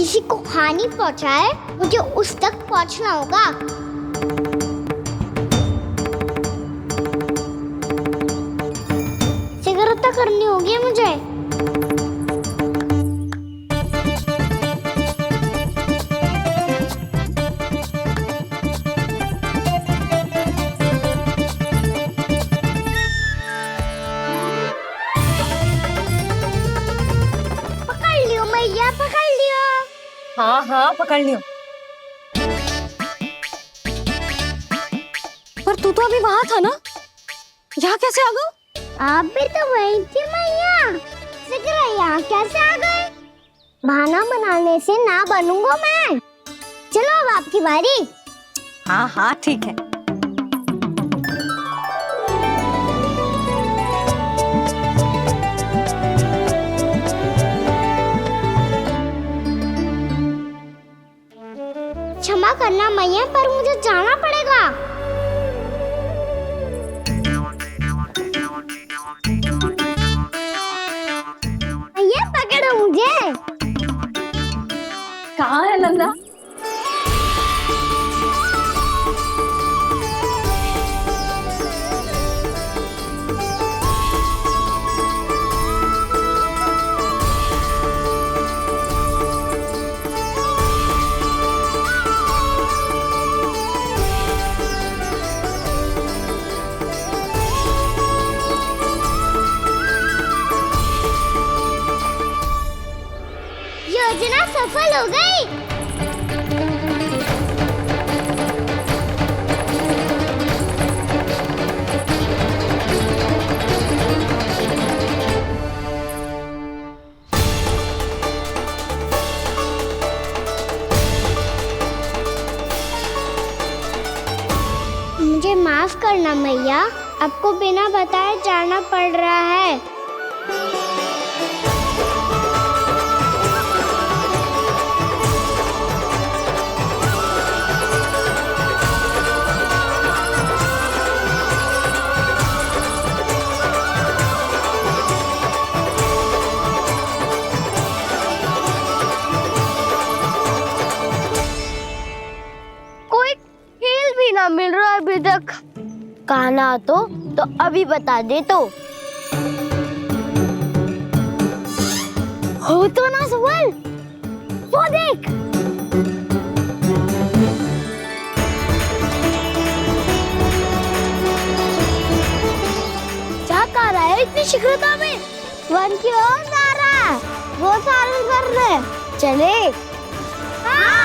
किसी को हानि पहुंचाए मुझे उस तक पहुंचना होगा। सिगरेट करनी होगी मुझे। पकड़ लियो मैया, पकड़ लियो। हाँ हाँ पकड़ लियो। पर तू तो अभी वहां था ना, यहाँ कैसे आ गया? आप भी तो वही थी मैया, सिगरा यहाँ कैसे आ गए? बहाना बनाने से ना बनूंगा मैं। चलो अब आपकी बारी। हाँ हाँ ठीक है। क्षमा करना मैया, पर मुझे जाना पड़ेगा। मैया पकड़ो मुझे। कहाँ है नंदा? योजना सफल हो गई। मुझे माफ करना मैया, आपको बिना बताए जाना पड़ रहा है। कोई खेल भी ना मिल रहा अभी तक। कहना तो अभी बता दे तो। हो तो ना सवाल, वो देख। क्या कर रहा है इतनी शीघ्रता में? वन की ओर जा रहा है, वो सारे कर रहे। चले। हाँ।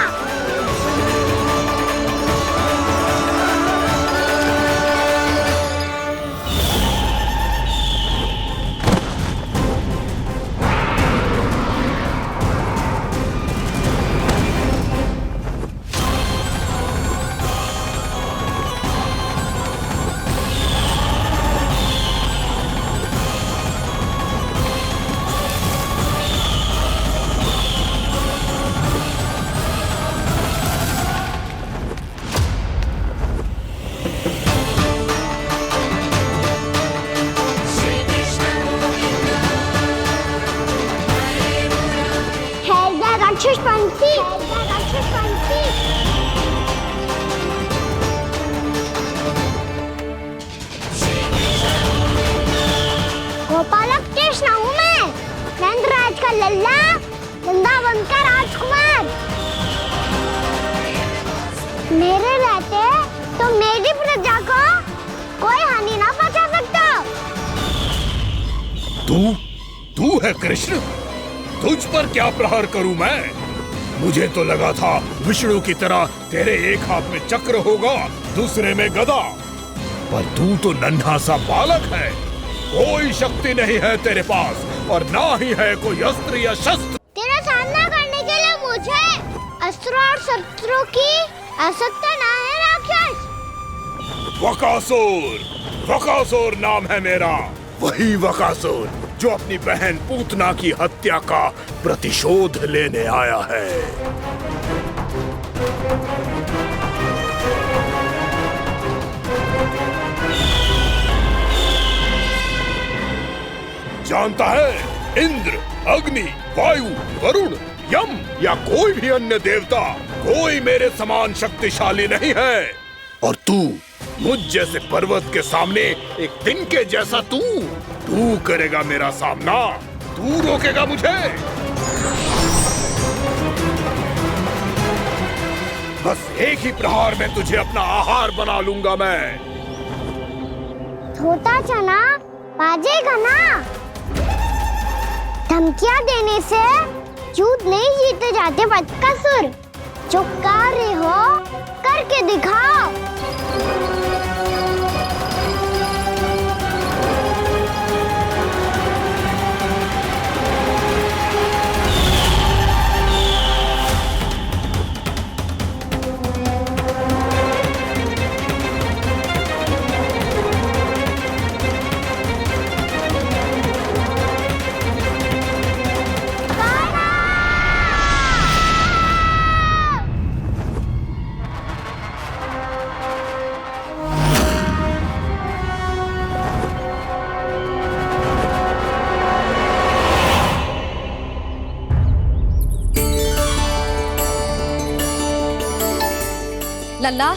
राक्षस पंछी, राक्षस पंछी। गोपालक कृष्ण हूँ मैं, नंदराज का लल्ला, वृंदावन का राजकुमार। मेरे रहते तो मेरी प्रजा को कोई हानि ना पहुंचा सकता। तू है कृष्ण? तुझ पर क्या प्रहार करूं मैं? मुझे तो लगा था विष्णु की तरह तेरे एक हाथ में चक्र होगा, दूसरे में गदा, पर तू तो नन्हा सा बालक है। कोई शक्ति नहीं है तेरे पास और ना ही है कोई अस्त्र या शस्त्र। तेरा सामना करने के लिए मुझे अस्त्र और शस्त्रों की आवश्यकता ना है राक्षस। वकासुर, वकासुर नाम है मेरा, वही वकासुर जो अपनी बहन पूतना की हत्या का प्रतिशोध लेने आया है। जानता है, इंद्र, अग्नि, वायु, वरुण यम या कोई भी अन्य देवता, कोई मेरे समान शक्तिशाली नहीं है। और तू, मुझ जैसे पर्वत के सामने एक तिनके जैसा तू करेगा मेरा सामना? तू रोकेगा मुझे? बस एक ही प्रहार में तुझे अपना आहार बना लूंगा मैं। छोटा चना बाजेगा ना? धमकियां देने से युद्ध नहीं जीते जाते बदकसूर। जो कार्य हो करके दिखाओ। लल्ला,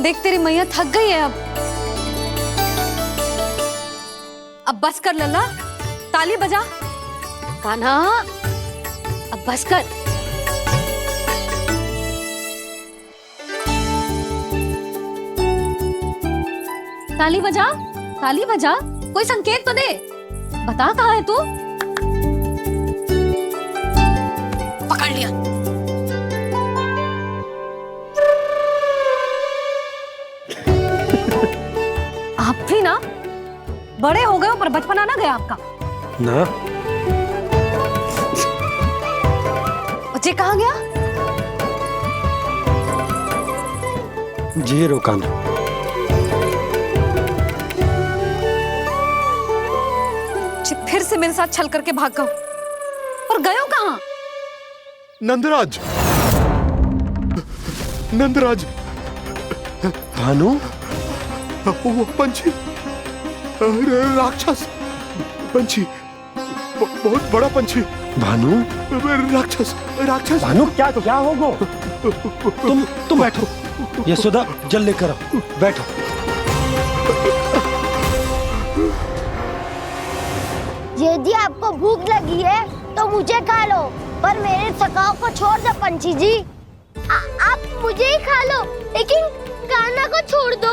देख तेरी मैया थक गई है अब बस कर लल्ला, ताली बजा। कान्हा, अब बस कर। ताली बजा, ताली बजा, कोई संकेत तो दे। बता कहाँ है तू? पकड़ लिया। आप भी ना बड़े हो गए हो, पर बचपना ना गया आपका ना। बच्चे कहाँ गया? जी रोकान। फिर से मेरे साथ छल करके भाग गए और गए हो कहाँ? नंदराज, नंदराज। भानु, वो पंछी, राक्षस पंछी, बहुत बड़ा पंछी। भानु, राक्षस, राक्षस। भानु, क्या होगा? तुम बैठो। यशोदा, जल लेकर आओ। बैठो। यदि आपको भूख लगी है तो मुझे खा लो, पर मेरे थकाव को छोड़ दो पंछी जी। आप मुझे ही खा लो, लेकिन कान्हा को छोड़ दो।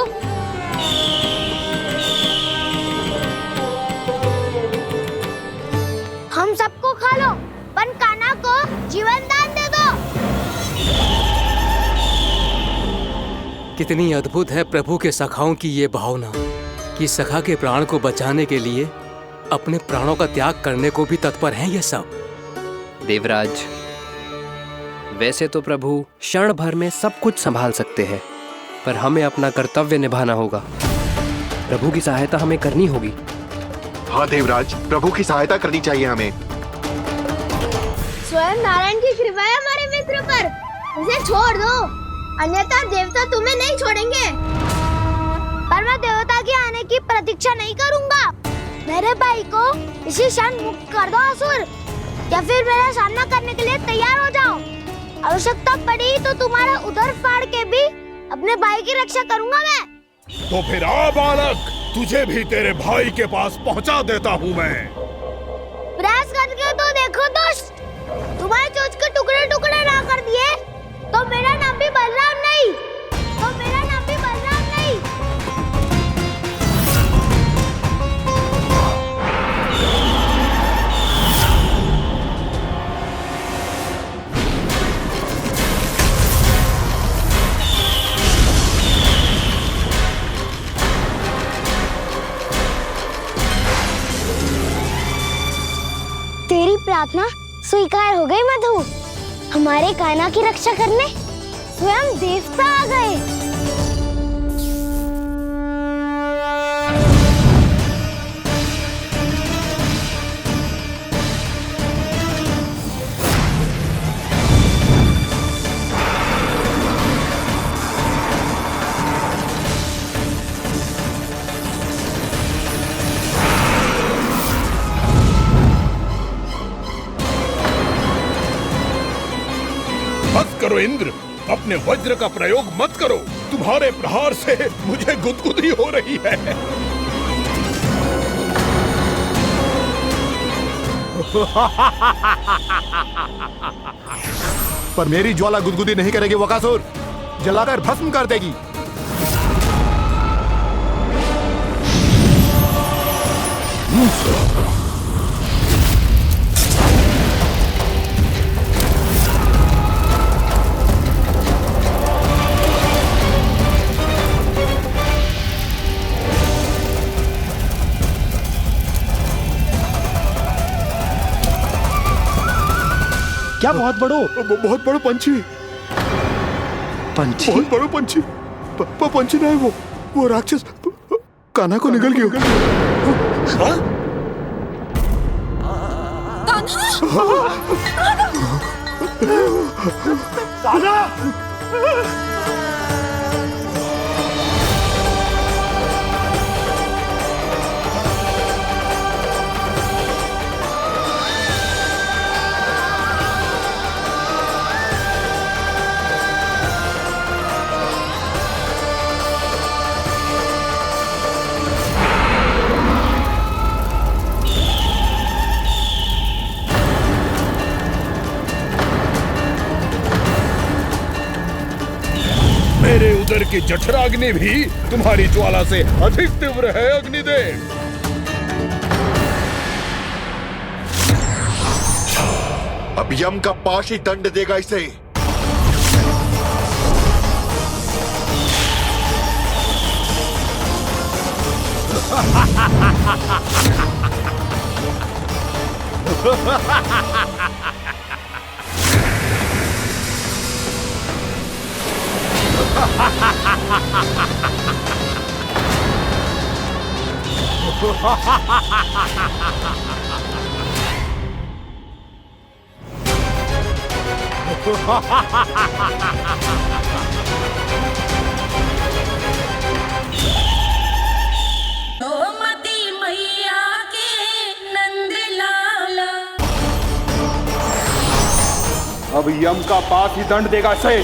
हम सबको खा लो, पर कान्हा को जीवन दान दे दो। कितनी अद्भुत है प्रभु के सखाओं की ये भावना कि सखा के प्राण को बचाने के लिए अपने प्राणों का त्याग करने को भी तत्पर हैं ये सब। देवराज, वैसे तो प्रभु क्षण भर में सब कुछ संभाल सकते हैं, पर हमें अपना कर्तव्य निभाना होगा। प्रभु की सहायता हमें करनी होगी। हाँ देवराज, प्रभु की सहायता करनी चाहिए हमें। स्वयं नारायण की कृपा है हमारे मित्र पर, उसे छोड़ दो, अन्यथा देवता तुम्हें नहीं छोड़ेंगे। पर मैं देवता के आने की प्रतीक्षा नहीं करूंगा। मेरे भाई को इसी क्षण मुक्त कर दो असुर, या फिर मेरा सामना करने के लिए तैयार हो जाओ। आवश्यकता पड़ी तो तुम्हारा उदर फाड़ के भी अपने भाई की रक्षा करूंगा मैं। तो फिर आ बालक, तुझे भी तेरे भाई के पास पहुंचा देता हूँ मैं। प्रयास करके तो देखो दोस्त, तुम्हारे चोंच के टुकड़े टुकड़े ना कर दिए तो मेरा नाम भी बलराम नहीं, तो मेरा नाम भी बलराम नहीं। तेरी प्रार्थना स्वीकार हो गई मधु। हमारे कान्हा की रक्षा करने स्वयं देवता आ गए। करो इंद्र, अपने वज्र का प्रयोग मत करो। तुम्हारे प्रहार से मुझे गुदगुदी हो रही है। पर मेरी ज्वाला गुदगुदी नहीं करेगी बकासुर, जलाकर भस्म कर देगी। क्या बहुत बड़ो? बहुत बड़ा पंछी। पंछी? बहुत बड़ा पंछी। पंछी नहीं, वो राक्षस कान्हा को निगल गया। मेरे उदर की जठराग्नि भी तुम्हारी ज्वाला से अधिक तीव्र है अग्निदेव। अब यम का पाश ही दंड देगा इसे। गोमती मैया के नंद लाला। अब यम का पाश ही दंड देगा इसे।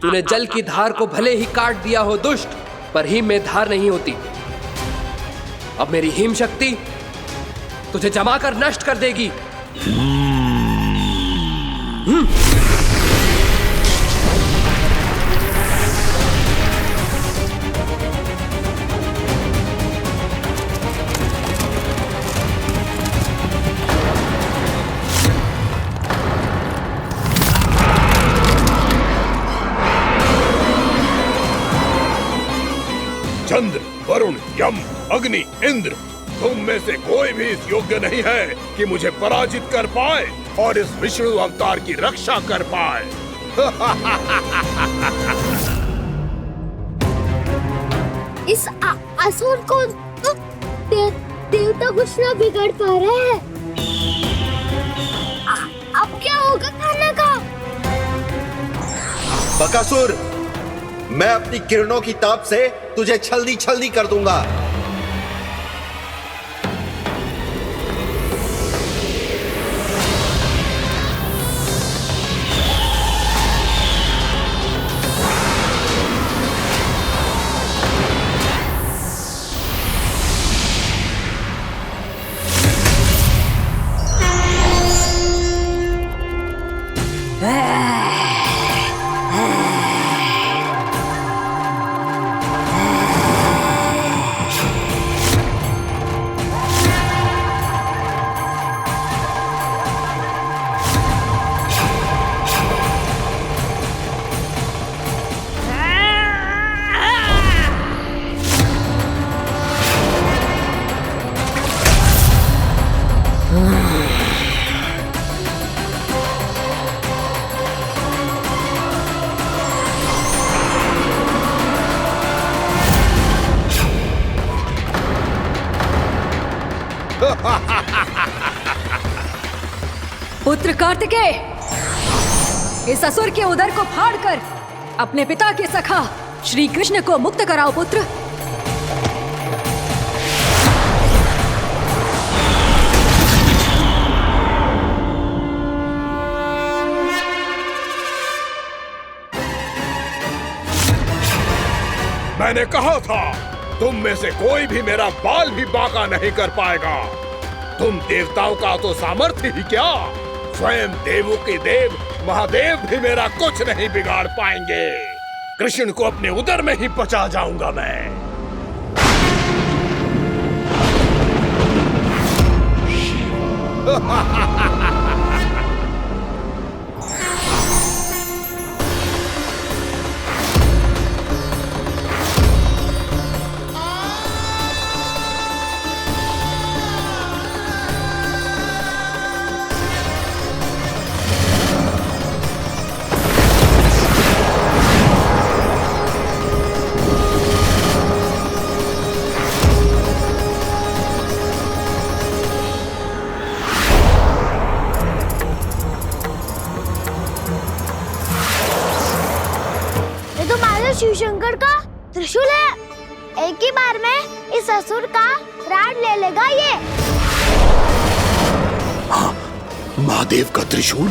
तूने जल की धार को भले ही काट दिया हो दुष्ट, पर हिम में धार नहीं होती। अब मेरी हिम शक्ति तुझे जमाकर नष्ट कर देगी। चंद्र, वरुण, यम, अग्नि, इंद्र, तुम में से कोई भी इस योग्य नहीं है कि मुझे पराजित कर पाए और इस विष्णु अवतार की रक्षा कर पाए। इस असुर को तो देवता कुछ ना बिगाड़ पा रहे हैं। अब क्या होगा खाना का? बकासुर, मैं अपनी किरणों की ताप से तुझे छलनी छलनी कर दूंगा। पुत्र कार्तिकेय, इस असुर के उदर को फाड़कर अपने पिता के सखा श्री कृष्ण को मुक्त कराओ पुत्र। मैंने कहा था तुम में से कोई भी मेरा बाल भी बांका नहीं कर पाएगा। तुम देवताओं का तो सामर्थ्य ही क्या, स्वयं देवों के देव महादेव भी मेरा कुछ नहीं बिगाड़ पाएंगे। कृष्ण को अपने उदर में ही पचा जाऊंगा मैं। शिव शंकर का त्रिशूल है। एक ही बार में इस असुर का प्राण ले लेगा ये। हाँ, महादेव का त्रिशूल।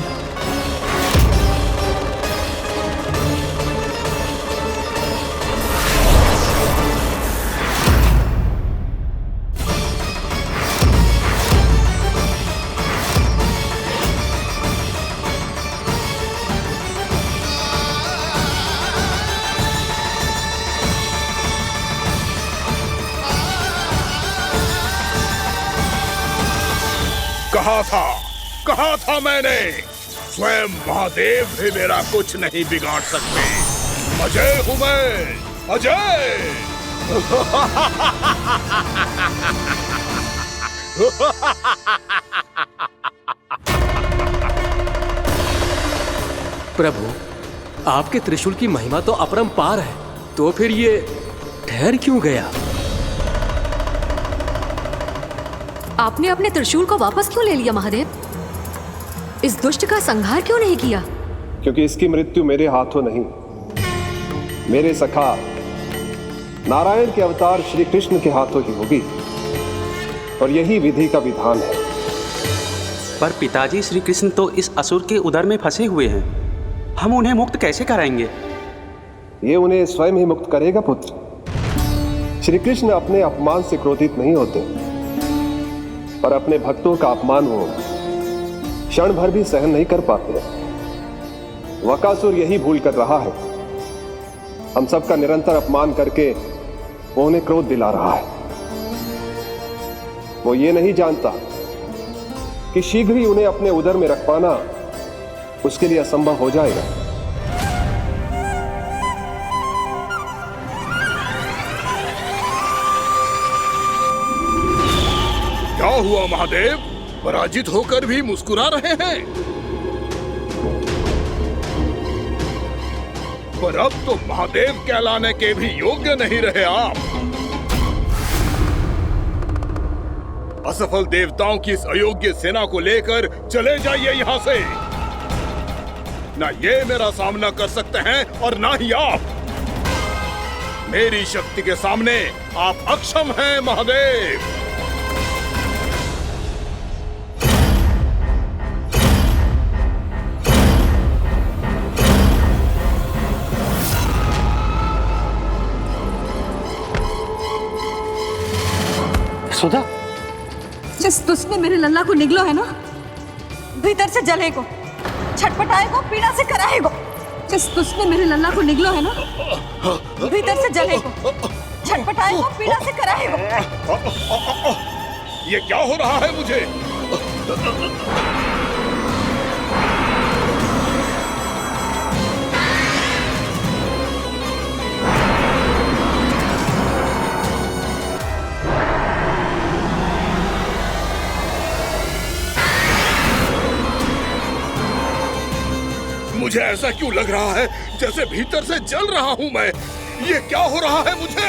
कहा था मैंने, स्वयं महादेव भी मेरा कुछ नहीं बिगाड़ सकते। अजय हूं मैं, अजय। प्रभु, आपके त्रिशूल की महिमा तो अपरंपार है, तो फिर ये ठहर क्यों गया? आपने अपने त्रिशूल को वापस क्यों ले लिया महादेव? इस दुष्ट का संहार क्यों नहीं किया? क्योंकि इसकी मृत्यु मेरे हाथों नहीं, मेरे सखा नारायण के अवतार श्री कृष्ण के हाथों ही होगी, और यही विधि का विधान है। पर पिताजी, श्री कृष्ण तो इस असुर के उदर में फंसे हुए हैं, हम उन्हें मुक्त कैसे कराएंगे? ये उन्हें स्वयं ही मुक्त करेगा पुत्र। श्री कृष्ण अपने अपमान से क्रोधित नहीं होते, पर अपने भक्तों का अपमान वो क्षण भर भी सहन नहीं कर पाते। वकासुर यही भूल कर रहा है, हम सबका निरंतर अपमान करके वो उन्हें क्रोध दिला रहा है। वो ये नहीं जानता कि शीघ्र ही उन्हें अपने उदर में रख पाना उसके लिए असंभव हो जाएगा। क्या हुआ महादेव, पराजित होकर भी मुस्कुरा रहे हैं? पर अब तो महादेव कहलाने के भी योग्य नहीं रहे आप। असफल देवताओं की इस अयोग्य सेना को लेकर चले जाइए यहाँ से। ना ये मेरा सामना कर सकते हैं और ना ही आप। मेरी शक्ति के सामने आप अक्षम हैं महादेव। सुधा, जिस दुष्ट ने मेरे लल्ला को निगलो है ना, भीतर से जलेगो, छटपटाएगो, पीड़ा से कराएगो। जिस दुष्ट ने मेरे लल्ला को निगलो है ना, भीतर से जलेगो, छटपटाएगो, पीड़ा से कराएगो। ये क्या हो रहा है मुझे? मुझे ऐसा क्यों लग रहा है जैसे भीतर से जल रहा हूं मैं। ये क्या हो रहा है मुझे?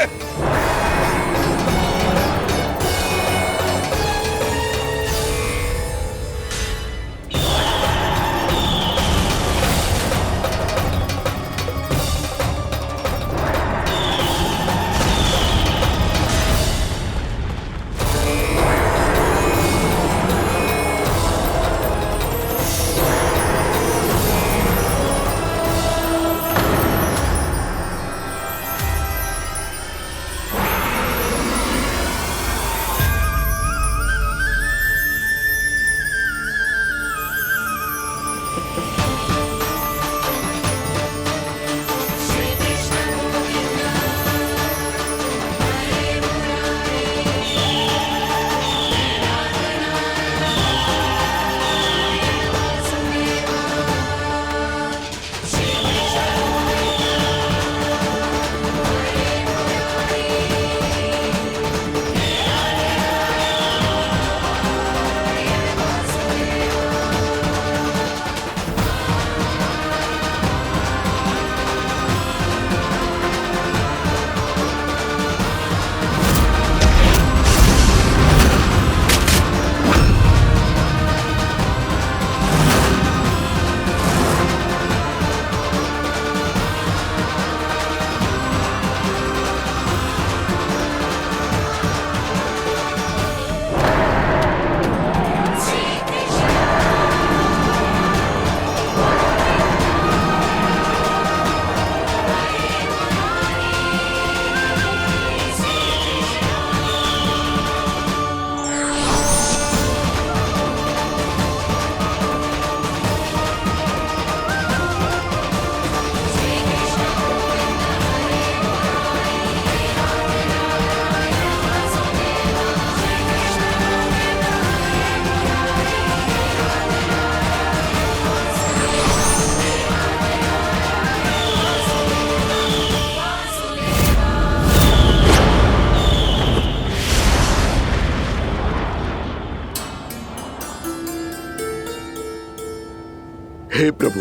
हे प्रभु,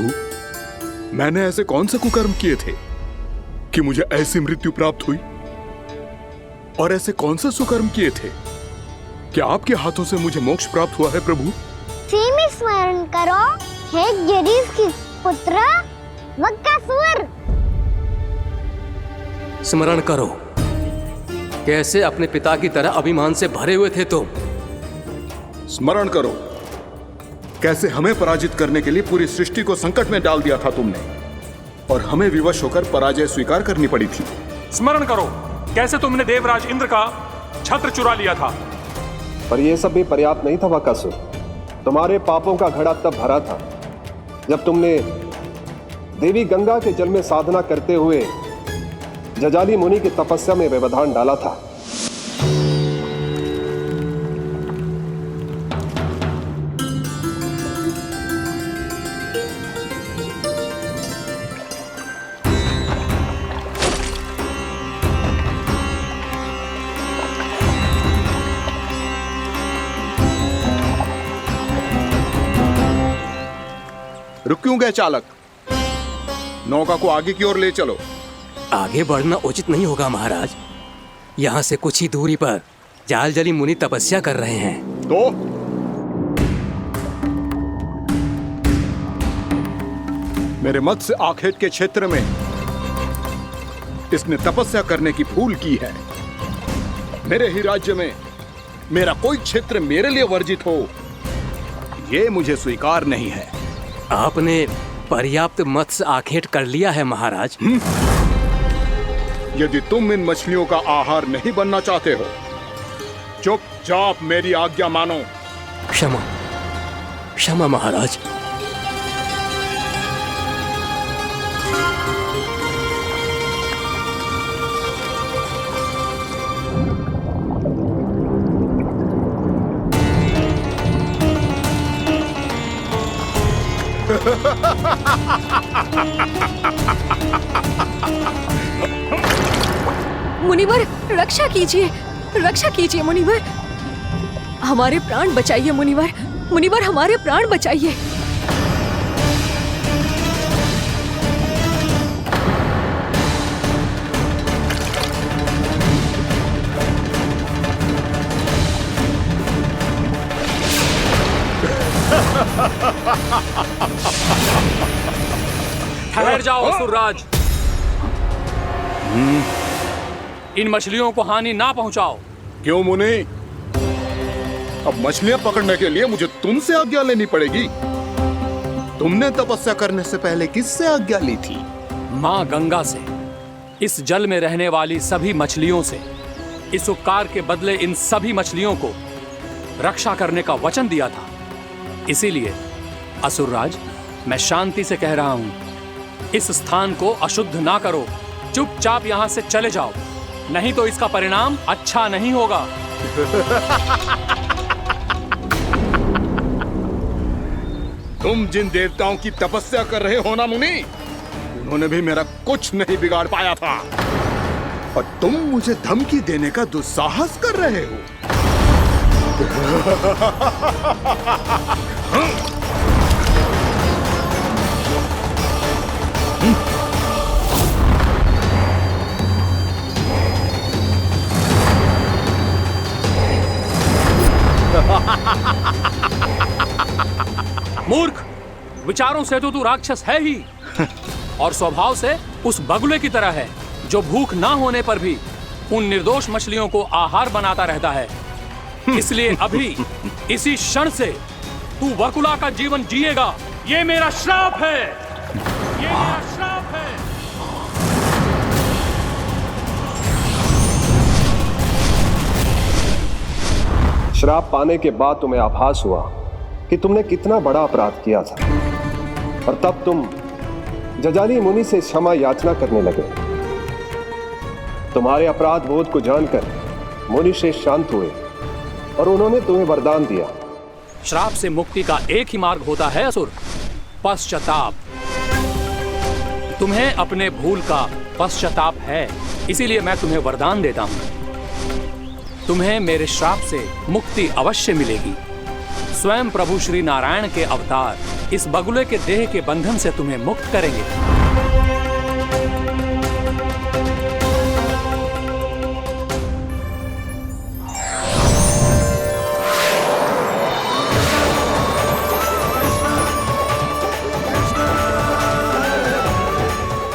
मैंने ऐसे कौन से कुकर्म किए थे कि मुझे ऐसी मृत्यु प्राप्त हुई? और ऐसे कौन से सुकर्म किए थे कि आपके हाथों से मुझे मोक्ष प्राप्त हुआ है प्रभु? में स्मरण करो, हे गिरीश की पुत्र वक्कासुर। स्मरण करो, कैसे अपने पिता की तरह अभिमान से भरे हुए थे तुम। स्मरण करो, कैसे हमें पराजित करने के लिए पूरी सृष्टि को संकट में डाल दिया था तुमने, और हमें विवश होकर पराजय स्वीकार करनी पड़ी थी। स्मरण करो, कैसे तुमने देवराज इंद्र का छत्र चुरा लिया था। पर यह सब भी पर्याप्त नहीं था वक्कासुर। तुम्हारे पापों का घड़ा तब भरा था जब तुमने देवी गंगा के जल में साधना करते हुए जजाली मुनि की तपस्या में व्यवधान डाला था। रुक क्यों गए चालक? नौका को आगे की ओर ले चलो। आगे बढ़ना उचित नहीं होगा महाराज। यहाँ से कुछ ही दूरी पर जालजली मुनि तपस्या कर रहे हैं। तो मेरे मत्स्य आखेट के क्षेत्र में इसने तपस्या करने की भूल की है। मेरे ही राज्य में मेरा कोई क्षेत्र मेरे लिए वर्जित हो, यह मुझे स्वीकार नहीं है। आपने पर्याप्त मत्स्य आखेट कर लिया है महाराज। यदि तुम इन मछलियों का आहार नहीं बनना चाहते हो, चुपचाप मेरी आज्ञा मानो। क्षमा, क्षमा महाराज। मुनिवर, रक्षा कीजिए, रक्षा कीजिए मुनिवर। हमारे प्राण बचाइए मुनिवर, मुनिवर हमारे प्राण बचाइए। ठहर जाओ असुरराज, इन मछलियों को हानि ना पहुंचाओ। क्यों मुनि? अब मछलियां पकड़ने के लिए मुझे तुमसे आज्ञा लेनी पड़ेगी। तुमने तपस्या करने से पहले किससे आज्ञा ली थी? मां गंगा से, इस जल में रहने वाली सभी मछलियों से। इस उपकार के बदले इन सभी मछलियों को रक्षा करने का वचन दिया था। इसीलिए असुरराज, मैं शांति से कह रहा हूं, इस स्थान को अशुद्ध ना करो। चुपचाप यहां से चले जाओ, नहीं तो इसका परिणाम अच्छा नहीं होगा। तुम जिन देवताओं की तपस्या कर रहे हो ना मुनि, उन्होंने भी मेरा कुछ नहीं बिगाड़ पाया था, और तुम मुझे धमकी देने का दुस्साहस कर रहे हो। मूर्ख, विचारों से तो तू राक्षस है ही, और स्वभाव से उस बगुले की तरह है जो भूख ना होने पर भी उन निर्दोष मछलियों को आहार बनाता रहता है। इसलिए अभी इसी क्षण से तू बगुला का जीवन जिएगा। ये मेरा श्राप है, ये मेरा श्राप है। श्राप पाने के बाद तुम्हें आभास हुआ कि तुमने कितना बड़ा अपराध किया था, और तब तुम जजाली मुनि से क्षमा याचना करने लगे। तुम्हारे अपराध बोध को जानकर मुनि श्रेष्ठ शांत हुए और उन्होंने तुम्हें वरदान दिया। श्राप से मुक्ति का एक ही मार्ग होता है असुर, पश्चाताप। तुम्हें अपने भूल का पश्चाताप है, इसीलिए मैं तुम्हें वरदान देता हूं। तुम्हें मेरे श्राप से मुक्ति अवश्य मिलेगी। स्वयं प्रभु श्री नारायण के अवतार इस बगुले के देह के बंधन से तुम्हें मुक्त करेंगे।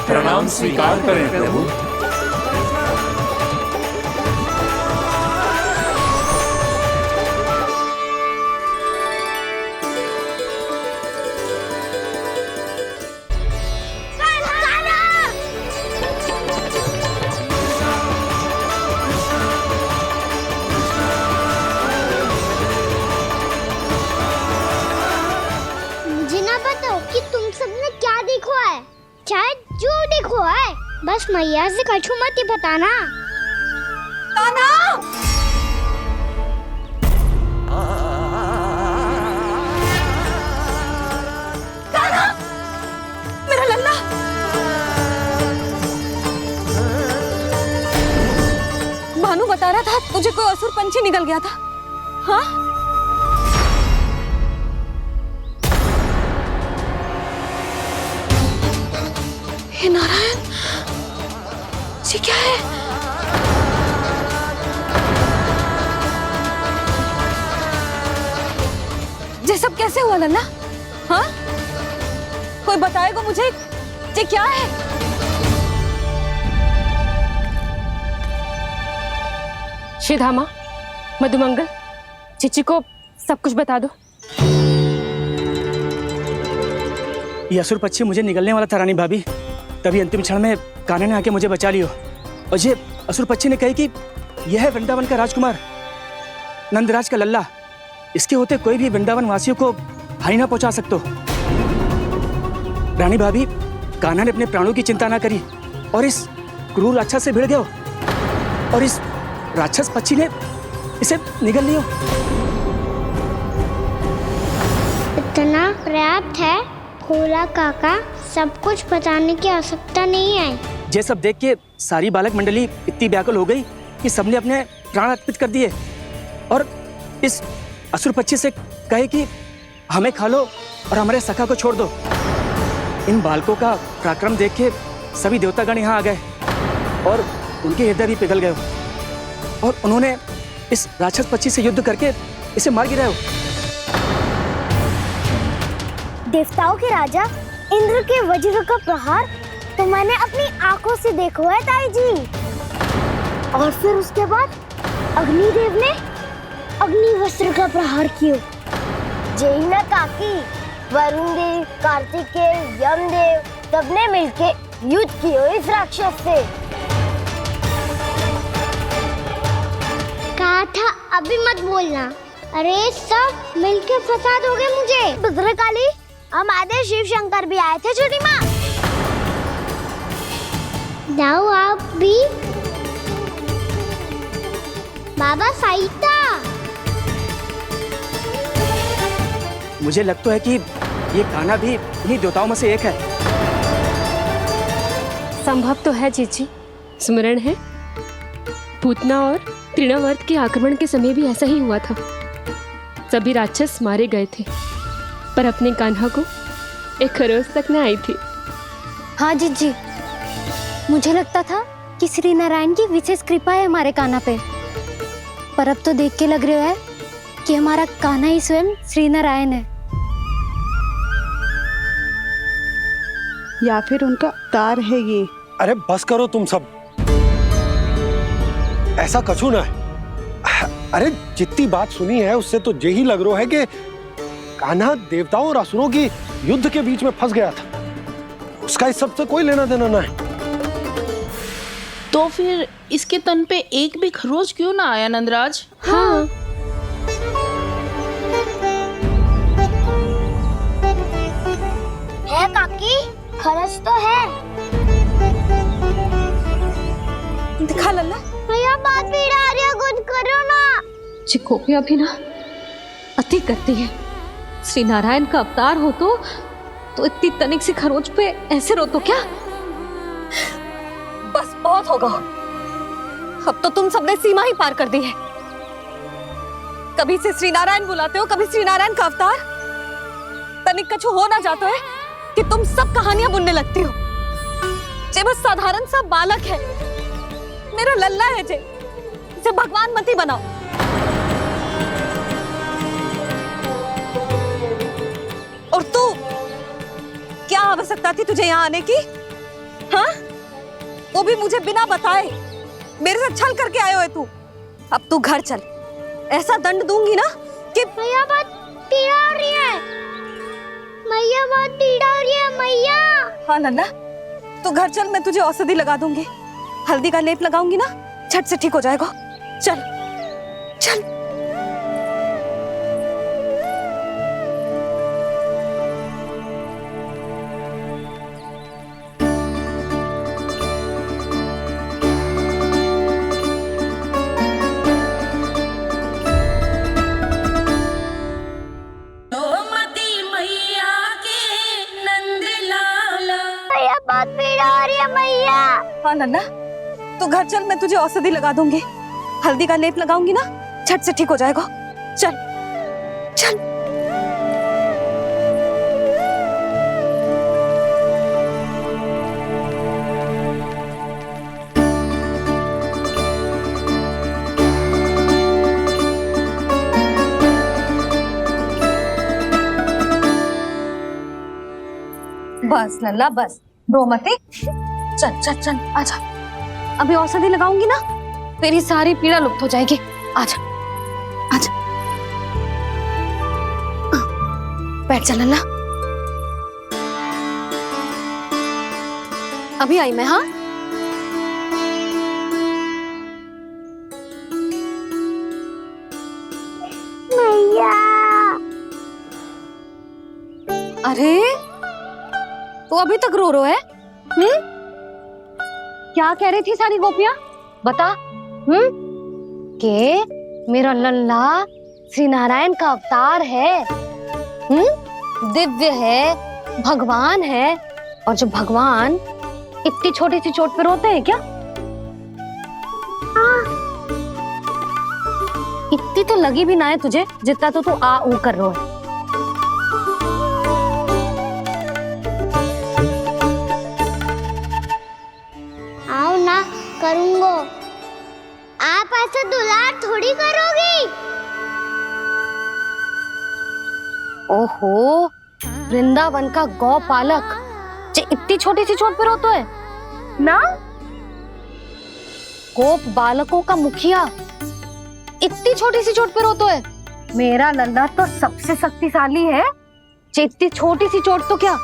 प्रणाम स्वीकार करें प्रभु। बस मैया से कछु मत ही बताना। कान्हा! कान्हा! मेरा लल्ला! भानु बता रहा था तुझे कोई असुर पंछी निकल गया था। हाँ? हे नारायण, ये क्या है? ये सब कैसे हुआ लल्ला? हाँ? कोई बताएगा मुझे ये क्या है? श्रीधामा, मधुमंगल, चिची को सब कुछ बता दो। ये असुर पक्षी मुझे निगलने वाला था रानी भाभी, तभी अंतिम क्षण में कान्हा ने आके मुझे बचा लियो। और ये असुर पक्षी ने कही कि यह है वृंदावन का राजकुमार, नंदराज का लल्ला। इसके होते कोई भी वृंदावन वासियों को हानि ना पहुंचा सकते। रानी भाभी, कान्हा ने अपने प्राणों की चिंता ना करी और इस क्रूर राक्षस से भिड़ गयो, और इस राक्षस पक्षी ने इसे निगल लियो। इतना पर्याप्त है भोला काका, सब कुछ बताने की आवश्यकता नहीं है। ये सब देख के सारी बालक मंडली इतनी व्याकुल हो गई कि सबने अपने प्राण अर्पित कर दिए, और इस असुर पक्षी से कहे कि हमें खा लो और हमारे सखा को छोड़ दो। इन बालकों का पराक्रम देख के सभी देवतागण यहाँ आ गए और उनके हृदय भी पिघल गए, और उन्होंने इस राक्षस पक्षी से युद्ध करके इसे मार गिराया। देवताओं के राजा इंद्र के वज्र का प्रहार तो मैंने अपनी आंखों से देखा है ताई जी। और फिर उसके बाद अग्निदेव ने अग्निवस्त्र का प्रहार किया। जय ना काकी, वरुण देव, कार्तिकेय, यमदेव सबने मिलके युद्ध किया इस राक्षस से। कहा था अभी मत बोलना। अरे सब मिलके फंसा दोगे मुझे। भद्रकाली, हमारे शिव शंकर भी आए थे छोटी माँ। जाओ आप भी। बाबा साईता। मुझे लगता है कि ये कान्हा भी इन्हीं देवताओं में से एक है। संभव तो है जीजी। स्मरण है पूतना और तृणावर्त के आक्रमण के समय भी ऐसा ही हुआ था। सभी राक्षस मारे गए थे पर अपने कान्हा को एक खरोच तक न आई थी। हाँ जीजी, मुझे लगता था कि श्री नारायण की विशेष कृपा है हमारे कान्हा पे, पर अब तो देख के लग रहा है कि हमारा कान्हा ही स्वयं श्री नारायण है। या फिर उनका अवतार है ये। अरे बस करो तुम सब, ऐसा कछु ना है। अरे जितनी बात सुनी है उससे तो यही लग रहा है कि कान्हा देवताओं और असुरों की युद्ध के बीच में फंस गया था। उसका इस सब से कोई लेना देना ना है। तो फिर इसके तन पे एक भी खरोच क्यों ना आया नंदराज? हाँ, है काकी, खरच तो है। दिखा लल्ला। भैया बात पीड़ा आ रही है, कुछ करो ना। जी गोपियां भी ना अति करती है। श्री नारायण का अवतार हो तो इतनी तनिक सी खरोच पे ऐसे रो तो क्या? बस बहुत होगा। अब तो तुम सबने सीमा ही पार कर दी है। कभी से श्री नारायण बुलाते हो, कभी श्री नारायण का अवतार। तनिक कछु हो ना जाता है कि तुम सब कहानियां बुनने लगती हो। जे बस साधारण सा बालक है, मेरा लल्ला है जे, इसे भगवान मत ही बनाओ। और तू, क्या आवश्यकता थी तुझे यहाँ आने की? हाँ, वो भी मुझे बिना बताए। मेरे साथ छल करके आए हो तू। अब तू घर चल, ऐसा दंड दूंगी ना कि भैया बहुत पीड़ा हो रही है। मैया बहुत पीड़ा हो रही है मैया। हाँ नन्ना, तू घर चल, मैं तुझे औषधि लगा दूंगी। हल्दी का लेप लगाऊंगी ना, झट से ठीक हो जाएगा। चल चल। बहुत पीड़ा हो रही है मैया। हाँ नन्ना, तू घर चल, मैं तुझे औषधि लगा दूंगी। हल्दी का लेप लगाऊंगी ना, झट से ठीक हो जाएगा। चल चल। बस लल्ला बस, रो मत। चल चल चल, आजा। अभी औषधि लगाऊंगी ना, तेरी सारी पीड़ा लुप्त हो जाएगी। आजा आजा, बैठ जा लल्ला। अभी आई मैं। हाँ, मैया। अरे तो अभी तक रो रो है? क्या कह रही थी सारी गोपियां? बता। के मेरा लल्ला श्री नारायण का अवतार है। दिव्य है, भगवान है। और जब भगवान इतनी छोटी सी चोट पे रोते हैं क्या? इतनी तो लगी भी ना है तुझे जितना तो तू आ ऊ कर रो है। आओ ना, करूंगो। आप ऐसा दुलार थोड़ी करोगी। ओहो, वृंदावन का गौपालक जे इतनी छोटी सी चोट पे रोता है ना? गोप बालकों का मुखिया इतनी छोटी सी चोट पे रोता है? मेरा लल्ला तो सबसे शक्तिशाली है। जे इतनी छोटी सी चोट तो क्या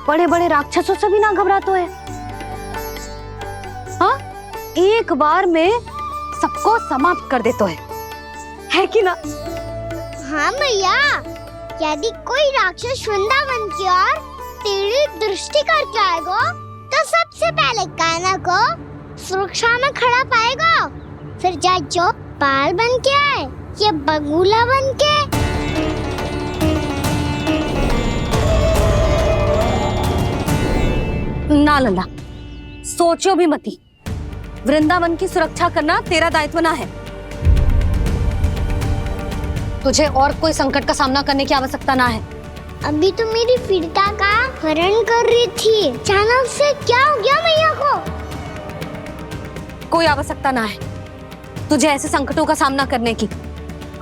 बड़े बड़े राक्षसों से भी ना घबराता है। हाँ, एक बार में सबको समाप्त कर देता है कि ना? हाँ मैया, यदि कोई राक्षस वृंदावन की ओर टेढ़ी दृष्टि करके आएगा तो सबसे पहले कान्हा को सुरक्षा में खड़ा पाएगा, फिर चाहे जो बाल बन के आए या बगुला बन के। ना लल्ला, सोचो भी मती। वृंदावन की सुरक्षा करना तेरा दायित्व ना है। तुझे और कोई संकट का सामना करने की आवश्यकता ना है। अभी तो मेरी पीड़िता का हरण कर रही थी, अचानक से क्या हो गया मैया को? कोई आवश्यकता ना है तुझे ऐसे संकटों का सामना करने की।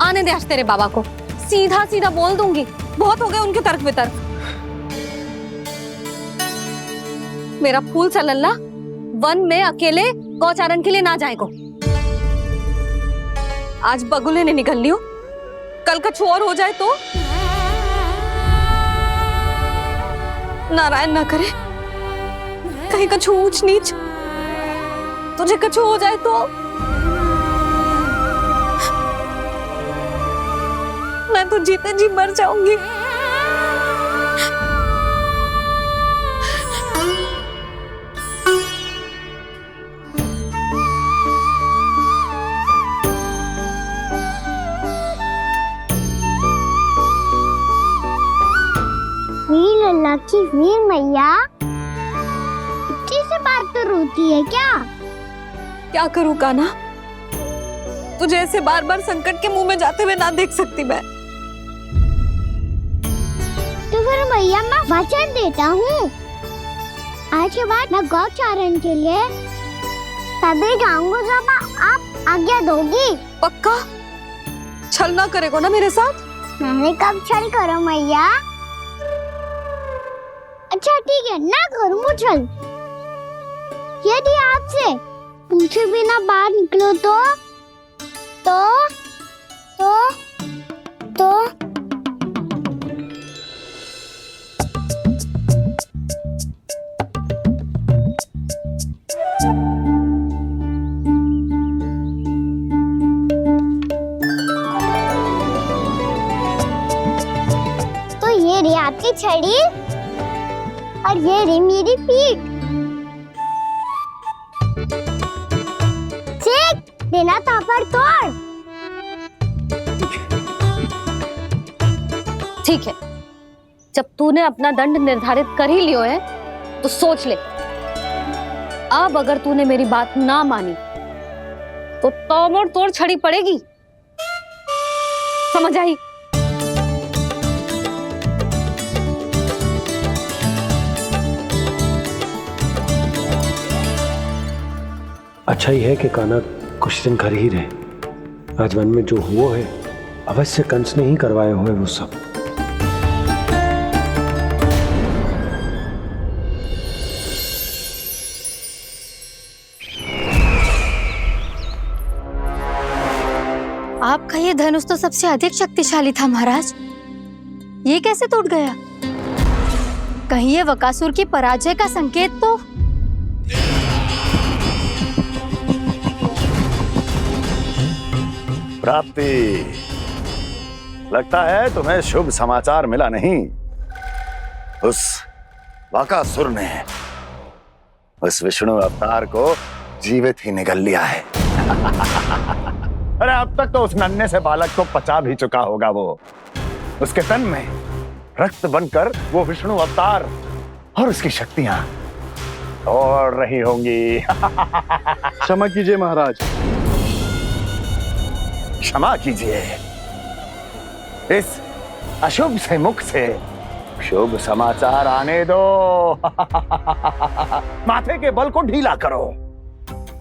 आने दे आज तेरे बाबा को, सीधा सीधा बोल दूंगी। बहुत हो गए उनके तर्क वितर्क। मेरा फूल सा लल्ला वन में अकेले गौचारण के लिए ना जाए को। आज बगुले ने निकल लियो, कल कछु और हो जाए तो? नारायण ना करे, कहीं कछु ऊंच नीच तुझे कछु हो जाए तो? मैं तो जीते जी मर जाऊंगी। वीर लल्ला की वीर मैया इतनी से बात तो रोती है क्या? क्या करूं कान्हा, तुझे ऐसे बार बार संकट के मुंह में जाते हुए ना देख सकती मैं। तो फिर मैया मैं वचन देता हूँ, आज के बाद मैं गौचारण के लिए तभी जाऊंगा जब आप आज्ञा दोगी। पक्का? छल ना करेगा ना मेरे साथ? मैंने कब छल करो मैया? अच्छा ठीक है, ना करूँगा छल। यदि आपसे पूछे बिना बाहर निकलो तो ये रही आपकी छड़ी और ये रही मेरी पीठ। ठीक देना था पर तोड़। ठीक है, जब तूने अपना दंड निर्धारित कर ही लियो है तो सोच ले, अब अगर तूने मेरी बात ना मानी तो तोड़ तोड़ छड़ी पड़ेगी। समझ आई? अच्छा ही है कि कान्हा कुछ दिन घर ही रहे। आज वन में जो हुआ है अवश्य कंस ने ही करवाए हुए वो सब। आपका ये धनुष तो सबसे अधिक शक्तिशाली था महाराज, ये कैसे टूट गया? कहीं ये बकासुर की पराजय का संकेत तो? प्राप्ति, लगता है तुम्हें शुभ समाचार मिला नहीं। उस बकासुर ने उस विष्णु अवतार को जीवित ही निगल लिया है। अरे अब तक तो उस नन्हे से बालक को पचा भी चुका होगा वो। उसके तन में रक्त बनकर वो विष्णु अवतार और उसकी शक्तियां दौड़ रही होंगी। क्षमा कीजिए महाराज। क्षमा कीजिए, इस अशुभ से मुख से शुभ समाचार आने दो। माथे के बल को ढीला करो,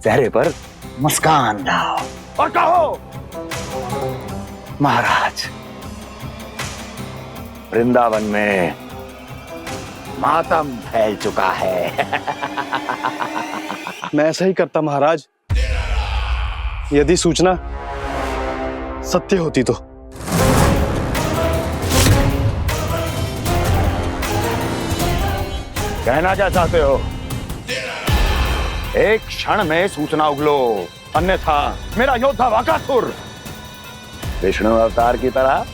चेहरे पर मुस्कान लाओ और कहो, महाराज, वृंदावन में मातम फैल चुका है। मैं ऐसा ही करता महाराज, यदि सूचना सत्य होती तो। कहना क्या चाहते हो? एक क्षण में सूचना उगलो, अन्यथा मेरा योद्धा बकासुर विष्णु अवतार की तरह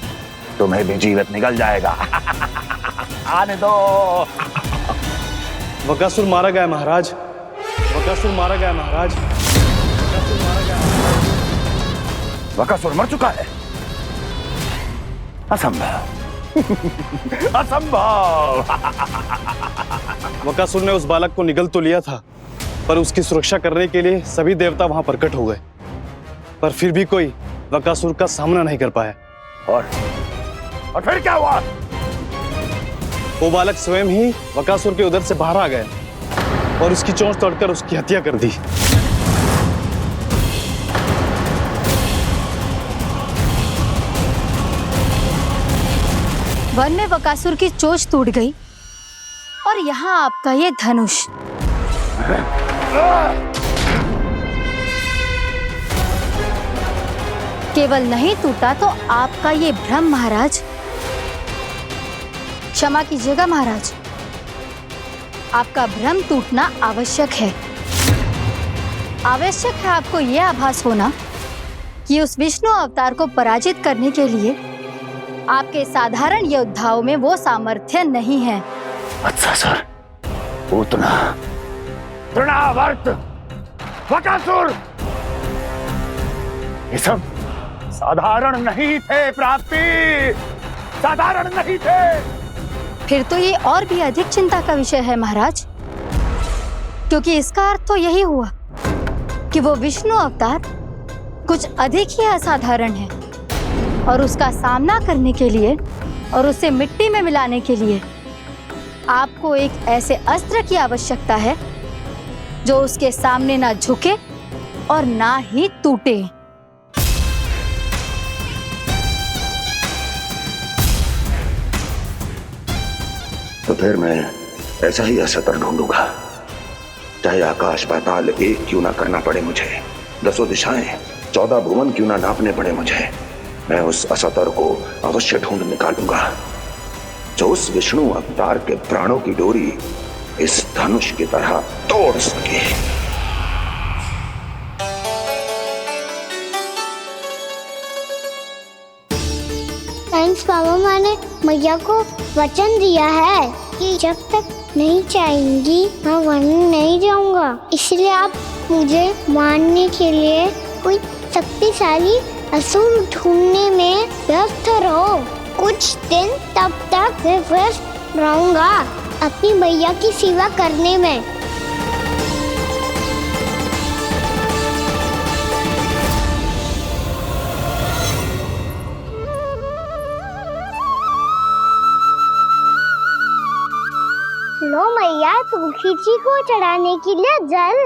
तुम्हें भी जीवित निकल जाएगा। आने दो। बकासुर मारा गया महाराज, बकासुर मारा गया महाराज, बकासुर मारा गया। बकासुर मर चुका है? असंभव। असंभव। बकासुर ने उस बालक को निगल तो लिया था, पर उसकी सुरक्षा करने के लिए सभी देवता वहां प्रकट हो गए, पर फिर भी कोई बकासुर का सामना नहीं कर पाया। और फिर क्या हुआ? वो बालक स्वयं ही बकासुर के उदर से बाहर आ गए और उसकी चोंच तोड़कर उसकी हत्या कर दी। वन में बकासुर की चोंच टूट गई और यहाँ आपका ये धनुष। केवल नहीं टूटा तो आपका ये भ्रम महाराज। क्षमा कीजिएगा महाराज, आपका भ्रम टूटना आवश्यक है। आवश्यक है आपको यह आभास होना कि उस विष्णु अवतार को पराजित करने के लिए आपके साधारण योद्धाओं में वो सामर्थ्य नहीं है। अच्छा सर, उतना तृणावर्त, बकासुर, ये सब साधारण नहीं थे प्राप्ति, साधारण नहीं थे। फिर तो ये और भी अधिक चिंता का विषय है महाराज, क्योंकि इसका अर्थ तो यही हुआ कि वो विष्णु अवतार कुछ अधिक ही असाधारण है और उसका सामना करने के लिए और उसे मिट्टी में मिलाने के लिए आपको एक ऐसे अस्त्र की आवश्यकता है जो उसके सामने ना झुके और ना ही टूटे। तो फिर मैं ऐसा ही असतर ढूंढूंगा, चाहे आकाश पाताल एक क्यों ना करना पड़े मुझे, 10 दिशाएं 14 भुवन क्यों ना नापने पड़े मुझे, मैं उस असतर को अवश्य ढूंढ निकालूंगा जो उस विष्णु अवतार के प्राणों की डोरी इस धनुष की तरह तोड़ सके। थैंक्स पापा, मैंने मैया को वचन दिया है कि जब तक नहीं चाहेंगी मैं वन नहीं जाऊंगा, इसलिए आप मुझे मारने के लिए कोई शक्तिशाली असुर ढूंढने में व्यस्त रहो। कुछ दिन तब तक मैं व्यस्त रहूंगा अपनी मैया की सेवा करने में। लो मैया, तुलसी जी को चढ़ाने के लिए जल।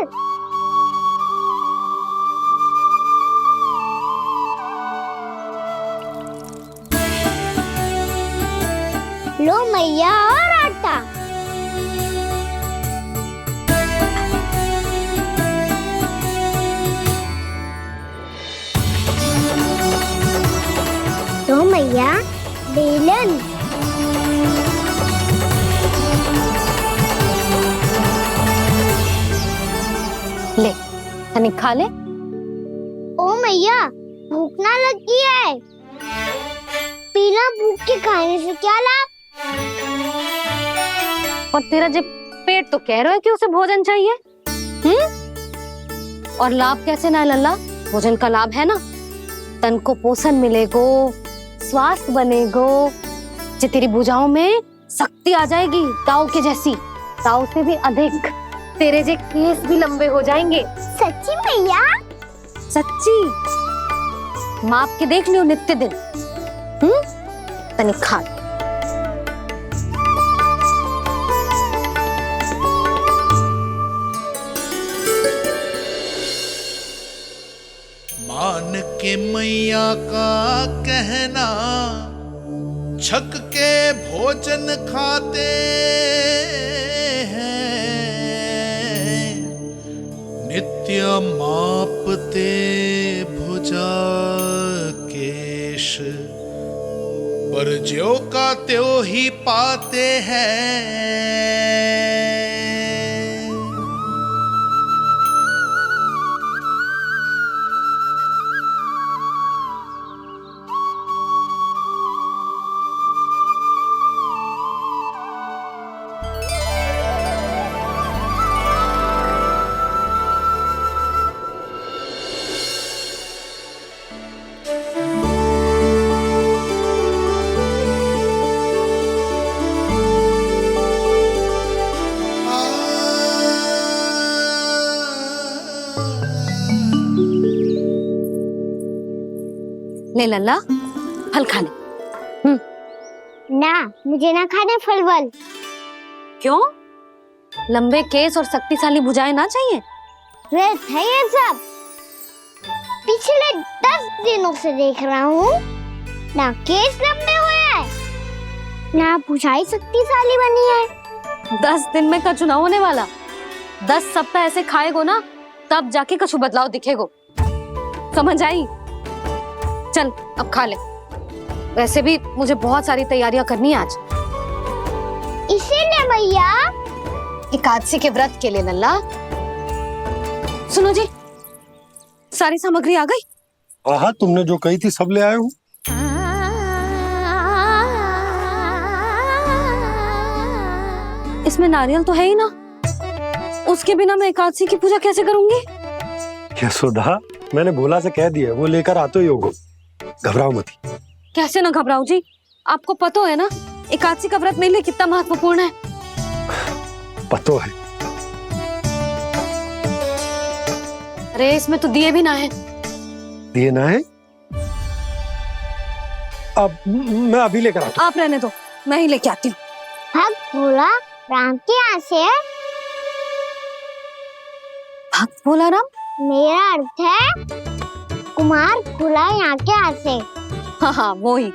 लो मैया, और आटा। लो मैया, बेलन। ले, तनी खा ले। ओ मैया, भूख ना लगी है। बिना भूख के खाने से क्या लाभ? और तेरा जब पेट तो कह रहा है कि उसे भोजन चाहिए, और लाभ कैसे ना लल्ला? भोजन का लाभ है ना, तन को पोषण मिलेगो, स्वास्थ्य बनेगो, जो तेरी भुजाओं में शक्ति आ जाएगी ताऊ के जैसी, ताऊ से भी अधिक। तेरे जे केस भी लंबे हो जाएंगे। सच्ची मैया? सच्ची। माप के देख लियो नित्य दिन। तनी खा। मान के मैया का कहना, छक के भोजन खाते हैं, नित्य मापते भुजा केश, पर ज्यो का त्यों ही पाते हैं। ले लल्ला, फल खा ले। ना, मुझे ना खाने फल वल। क्यों? लंबे केस और शक्तिशाली भुजाएं ना चाहिए? व्यर्थ है ये सब। पिछले 10 दिनों से देख रहा हूँ, ना केस लंबे हुए हैं, ना भुजाएं शक्तिशाली बनी है। 10 दिन में कछु ना होने वाला। 10 सप्ताह ऐसे खाएगो ना, तब जाके कछु बदलाव दिखेगो। समझ आई? चल अब खा ले। वैसे भी मुझे बहुत सारी तैयारियां करनी है आज। इसीलिए भैया एकादशी के व्रत के लिए लल्ला। सुनो जी, सारी सामग्री आ गई? हाँ, तुमने जो कही थी सब ले आए हूँ। इसमें नारियल तो है ही ना, उसके बिना मैं एकादशी की पूजा कैसे करूंगी? यशोदा, मैंने भोला से कह दिया, वो लेकर आते ही होगो। घबराओ मत। कैसे ना घबराओ जी, आपको पता है ना एकादशी का व्रत मेरे लिए कितना महत्वपूर्ण है। पतो है। अरे इसमें तो दिए भी ना है। दिए ना है? अब मैं अभी लेकर आता हूँ। आप रहने दो, मैं ही लेके आती हूँ। भक्त भोला राम के यहाँ से है? भक्त भोला राम? मेरा अर्थ है कुमार भोला यहाँ के यहाँ से। हाँ हाँ, वो ही।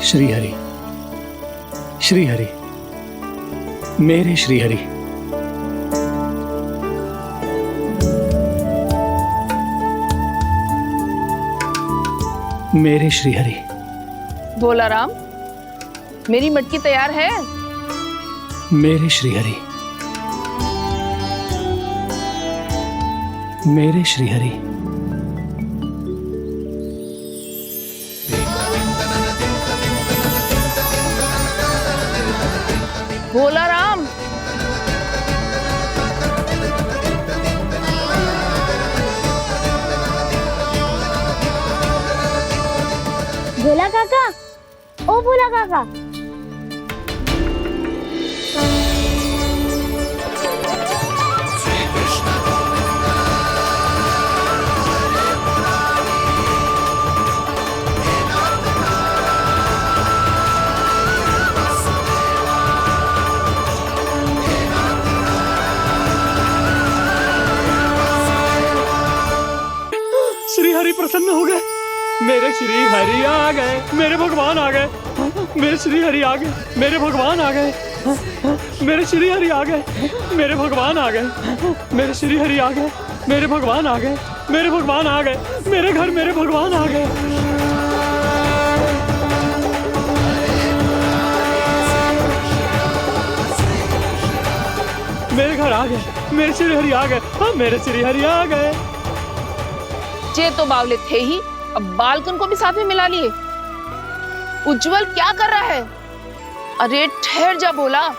श्री हरि, श्री हरि, मेरे श्री हरि। मेरे श्री हरि। भोला राम, मेरी मटकी तैयार है? मेरे श्री हरि, मेरे श्री हरि। भोला राम, भोला काका, ओ भोला काका। श्री हरि प्रसन्न हो गए। मेरे श्री हरि आ गए, मेरे भगवान आ गए। मेरे श्री हरि आ गए, मेरे भगवान आ गए। मेरे श्री हरि आ गए, मेरे भगवान आ गए। मेरे श्री हरि आ गए, मेरे भगवान आ गए। मेरे भगवान आ गए, मेरे घर मेरे भगवान आ गए। मेरे घर आ गए, मेरे श्री हरि आ गए। हाँ, मेरे श्री हरि आ गए। जे तो बावले थे ही, अब बालकन को भी साथ में मिला लिए। उज्जवल क्या कर रहा है? अरे ठहर जा भोला।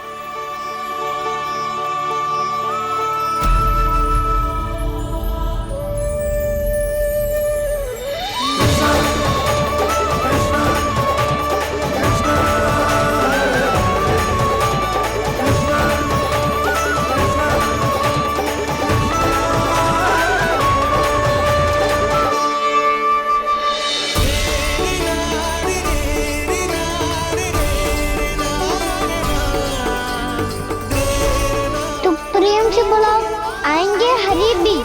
प्रेम से बुलाओ, आएंगे हरि भी।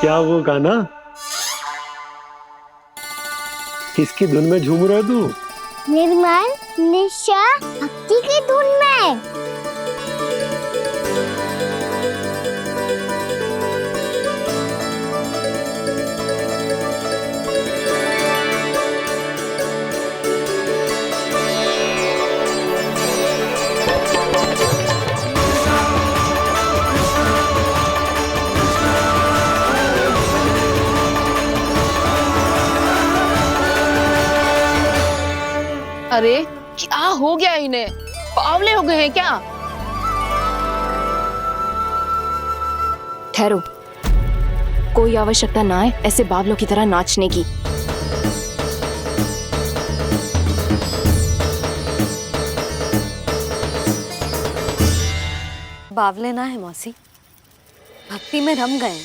क्या वो गाना? किसकी धुन में झूम रहा तू? निर्मल निशा भक्ति की धुन में। अरे क्या हो गया इन्हें? बावले हो गए हैं क्या? ठहरो, कोई आवश्यकता ना है ऐसे बावलों की तरह नाचने की। बावले ना है मौसी, भक्ति में रम गए।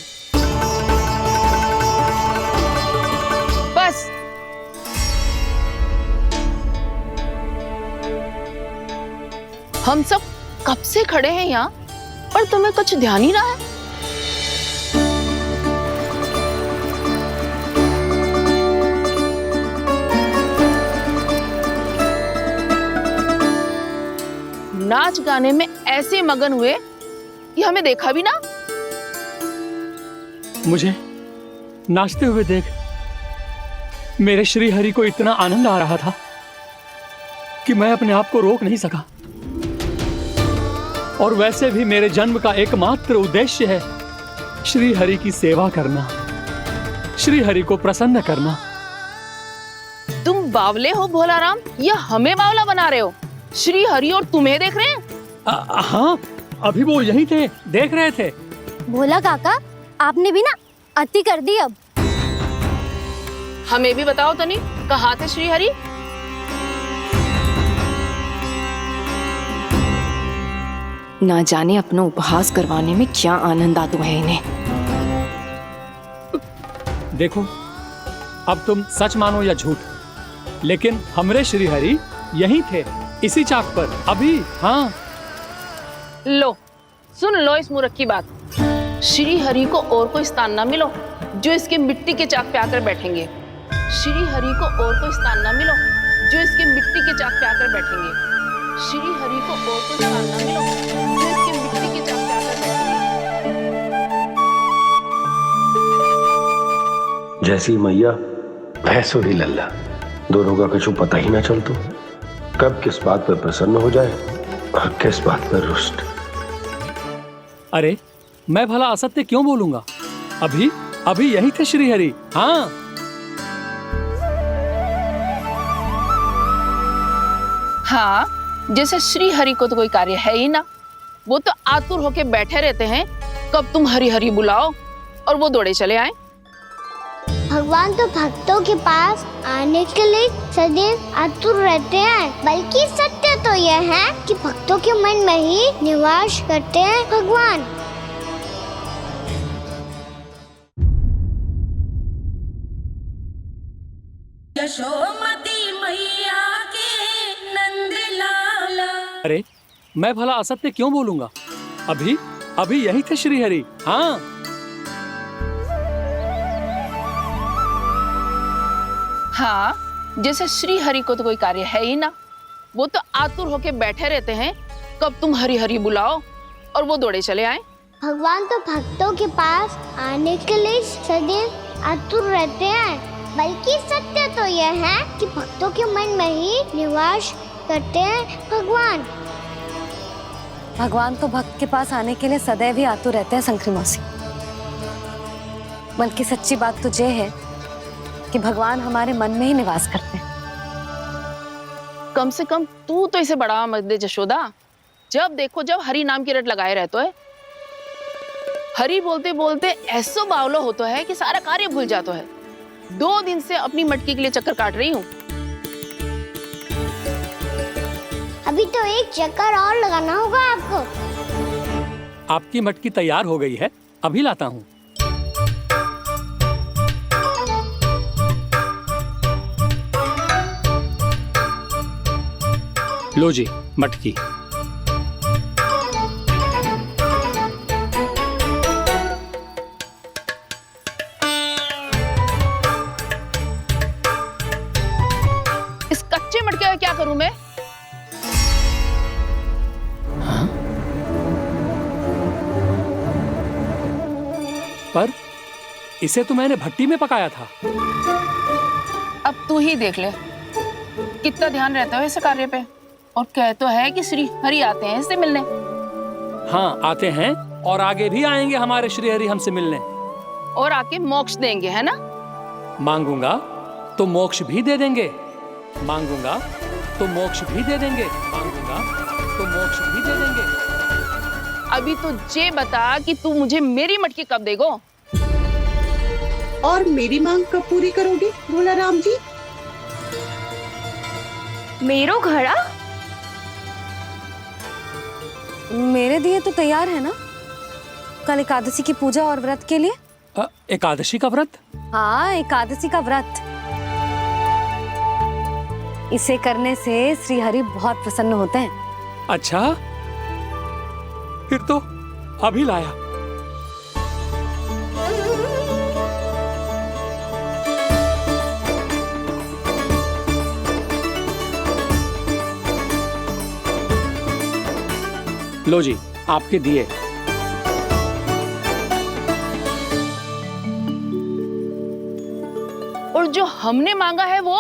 बस हम सब कब से खड़े हैं यहाँ, पर तुम्हें कुछ ध्यान ही ना है। नाच गाने में ऐसे मगन हुए कि हमें देखा भी ना। मुझे नाचते हुए देख मेरे श्री हरि को इतना आनंद आ रहा था कि मैं अपने आप को रोक नहीं सका। और वैसे भी मेरे जन्म का एकमात्र उद्देश्य है श्री हरि की सेवा करना, श्री हरि को प्रसन्न करना। तुम बावले हो भोलाराम, या हमें बावला बना रहे हो? श्री हरि और तुम्हें देख रहे हैं? हाँ, अभी वो यहीं थे, देख रहे थे। भोला काका, आपने भी ना अति कर दी। अब हमें भी बताओ तनी, कहाँ थे श्री हरि? ना जाने अपना उपहास करवाने में क्या आनंद आता है इन्हें। देखो, अब तुम सच मानो या झूठ, लेकिन हमरे श्री हरि यहीं थे, इसी चाक पर अभी। हाँ, लो सुन लो इस मूर्ख की बात। श्री हरि को और कोई स्थान ना मिलो जो इसके मिट्टी के चाक पे आकर बैठेंगे। श्री हरि को और कोई स्थान ना मिलो जो इसके मिट्टी के चाक पे आकर बैठेंगे। श्री हरि को और कोई स्थान ना मिलो जो इसके मिट्टी के चाक पे आकर बैठेंगे। जैसी मैया भैंसो ही लल्ला, दोनों का कुछ पता ही ना चलतो, कब किस बात पर प्रसन्न हो जाए और किस बात पर रुष्ट। अरे मैं भला असत्य क्यों बोलूंगा? अभी अभी यही थे श्री हरि। हाँ, हाँ, जैसे श्री हरि को तो कोई कार्य है ही ना, वो तो आतुर होके बैठे रहते हैं कब तुम हरि हरि बुलाओ और वो दौड़े चले आए। भगवान तो भक्तों के पास आने के लिए सदैव आतुर रहते हैं, बल्कि सत्य तो यह है कि भक्तों के मन में ही निवास करते हैं भगवान। यशोमती मैया के नंद लाला। अरे मैं भला असत्य क्यों बोलूंगा? अभी अभी यही थे श्री हरि। हाँ, हाँ, जैसे श्री हरि को तो कोई कार्य है ही ना, वो तो आतुर होके बैठे रहते हैं कब तुम हरि हरि बुलाओ और वो दौड़े चले आए। भगवान तो भक्तों के पास आने के लिए सदैव आतुर रहते हैं, बल्कि सत्य तो यह है कि भक्तों के मन में ही निवास करते हैं भगवान। भगवान तो भक्त के पास आने के लिए सदैव ही आतुर रहते हैं शंकरी मौसी। बल्कि सच्ची बात तो ये है कि भगवान हमारे मन में ही निवास करते हैं। कम से कम तू तो इसे बढ़ावा मत दे जशोदा। जब देखो जब हरि नाम की रट लगाए रहते है। हरि बोलते बोलते ऐसो बावलो होता है कि सारा कार्य भूल जाता है। 2 दिन से अपनी मटकी के लिए चक्कर काट रही हूँ। अभी तो एक चक्कर और लगाना होगा आपको। आपकी मटकी तैयार हो गई है, अभी लाता हूँ। लो जी मटकी। इस कच्चे मटके का क्या करूं मैं? हाँ? पर इसे तो मैंने भट्टी में पकाया था। अब तू ही देख ले कितना ध्यान रहता है इस कार्य पे। और कह तो है कि श्री हरि आते हैं इससे मिलने। हाँ आते हैं और आगे भी आएंगे हमारे श्री हरि हमसे मिलने। और आके मोक्ष देंगे, है ना? मांगूंगा तो मोक्ष भी दे देंगे, मांगूंगा तो मोक्ष भी दे देंगे, मांगूंगा तो मोक्ष भी दे देंगे। अभी तो ये बता कि तू मुझे मेरी मटकी कब देगो? और मेरी मांग कब पूरी करोगे भोला राम जी? मेरो घड़ा मेरे दिए तो तैयार है ना कल एकादशी की पूजा और व्रत के लिए? एकादशी का व्रत? हाँ, एकादशी का व्रत। इसे करने से श्री हरि बहुत प्रसन्न होते हैं। अच्छा, फिर तो अभी लाया। लो जी, आपके दिए। और जो हमने मांगा है वो?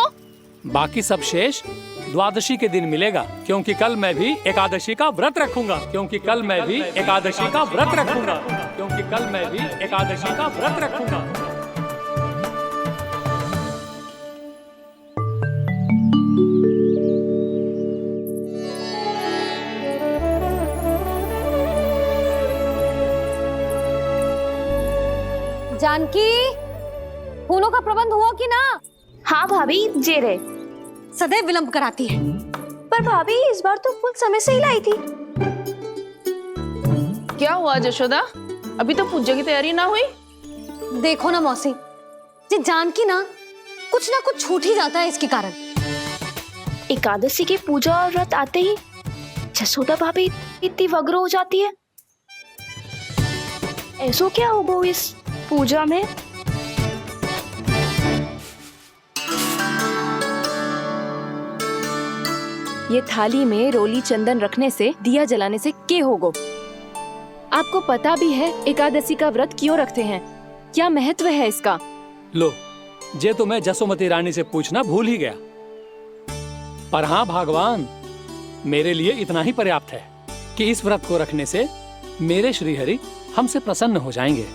बाकी सब शेष द्वादशी के दिन मिलेगा, क्योंकि कल मैं भी एकादशी का व्रत रखूंगा, क्योंकि कल मैं भी एकादशी का व्रत रखूंगा, क्योंकि कल मैं भी एकादशी का व्रत रखूंगा। जानकी, फूलों का प्रबंध हुआ कि ना? हाँ भाभी, जे रे। सदैव विलंब कराती है। पर भाभी इस बार तो फूल समय से ही लाई थी। क्या हुआ जशोदा? अभी तो पूजा की तैयारी ना हुई? देखो ना मौसी, ये जानकी ना कुछ छूट ही जाता है इसके कारण। एकादशी की पूजा और व्रत आते ही जसोदा भाभी इतनी वग्र हो जाती है। ऐसो क्या होगा इस पूजा में? ये थाली में रोली चंदन रखने से, दिया जलाने से के होगो? आपको पता भी है एकादशी का व्रत क्यों रखते हैं? क्या महत्व है इसका? लो, जे तो मैं जसोमती रानी से पूछना भूल ही गया। पर हाँ भगवान, मेरे लिए इतना ही पर्याप्त है कि इस व्रत को रखने से मेरे श्री हरि हमसे प्रसन्न हो जाएंगे।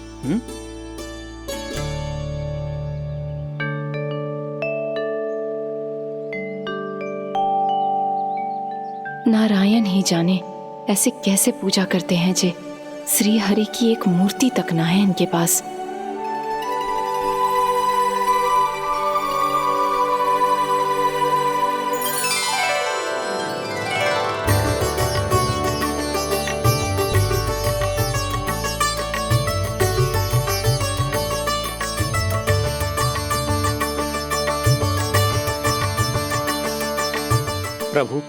नारायण ही जाने ऐसे कैसे पूजा करते हैं जे श्री हरि की एक मूर्ति तक ना है इनके पास। प्रभु,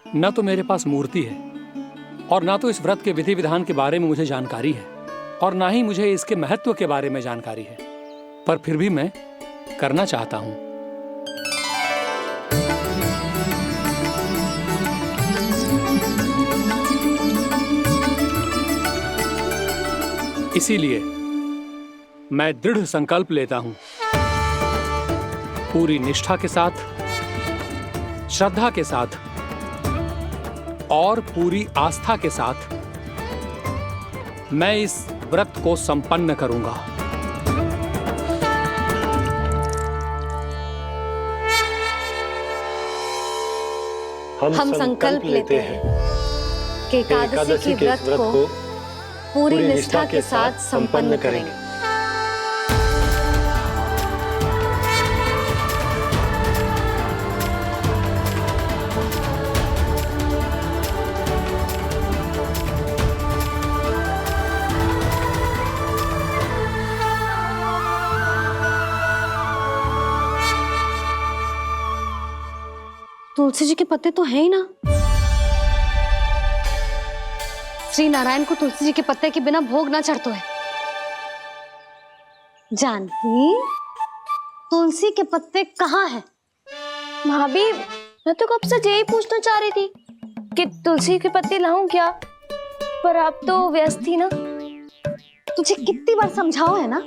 न तो मेरे पास मूर्ति है और ना तो इस व्रत के विधि विधान के बारे में मुझे जानकारी है और ना ही मुझे इसके महत्व के बारे में जानकारी है, पर फिर भी मैं करना चाहता हूं। इसीलिए मैं दृढ़ संकल्प लेता हूं, पूरी निष्ठा के साथ, श्रद्धा के साथ और पूरी आस्था के साथ मैं इस व्रत को संपन्न करूंगा। हम संकल्प लेते हैं कि एकादशी के व्रत को पूरी निष्ठा के साथ संपन्न करेंगे। तुलसी जी के पत्ते तो हैं ही ना। श्री नारायण को तुलसी जी के पत्ते के बिना भोग ना चढ़तो है। जानकी, तुलसी के पत्ते कहाँ हैं? भाभी, मैं तो कब से यही पूछना चाह रही थी कि तुलसी के पत्ते लाऊं क्या, पर आप तो व्यस्त थी ना। तुझे कितनी बार समझाओ है ना,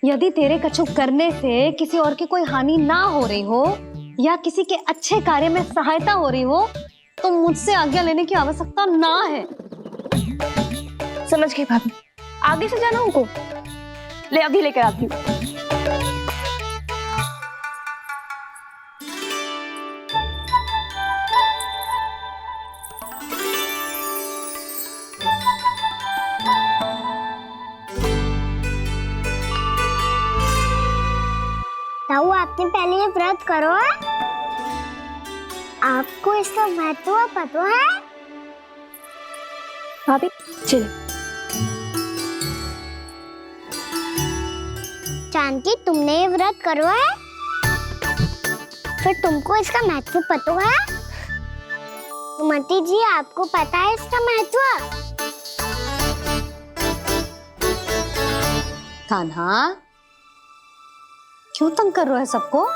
यदि तेरे कछु करने से किसी और की कोई हानि ना हो रही हो या किसी के अच्छे कार्य में सहायता हो रही हो तो मुझसे आज्ञा लेने की आवश्यकता ना है। समझ गई भाभी, आगे से जाना उनको। ले अभी लेकर आती हूँ। लिए व्रत करो है? आपको इसका महत्व पता है? भाभी चलो। जानकी, तुमने ये व्रत करो है? फिर तुमको इसका महत्व पता है? सुमति जी, आपको पता है इसका महत्व? कान्हा, क्यों तंग कर रहे हो सबको?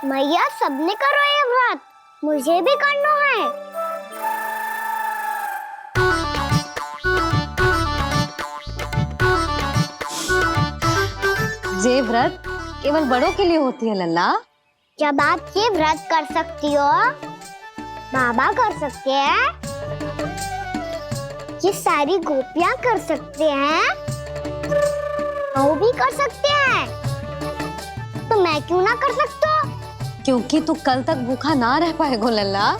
मैया, सबने करो ये व्रत, मुझे भी करना है। ये व्रत केवल बड़ों के लिए होती है लल्ला। जब आप ये व्रत कर सकती हो, बाबा कर सकते हैं, ये सारी गोपियां कर सकते हैं, वो भी कर सकते हैं, तो मैं क्यों ना कर सकता? क्योंकि तू कल तक भूखा ना रह पाएगा लल्ला।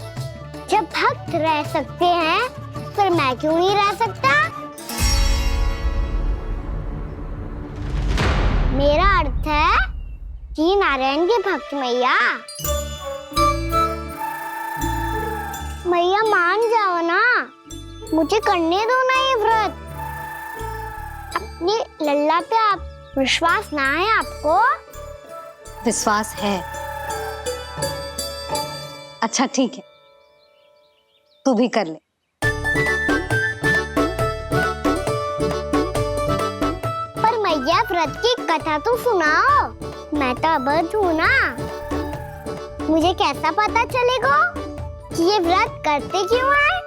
जब भक्त रह सकते हैं, फिर मैं क्यों नहीं रह सकता? मेरा अर्थ है कि नारायण के भक्त मैया, मैया मान जाओ ना, मुझे करने दो ना ये व्रत। अपनी लल्ला पे आप विश्वास ना है आपको? विश्वास है। अच्छा ठीक है, तू भी कर ले। पर मैया, व्रत की कथा तो सुनाओ, मैं तो अबध हूँ ना। मुझे कैसा पता चलेगा कि ये व्रत करते क्यों हैं?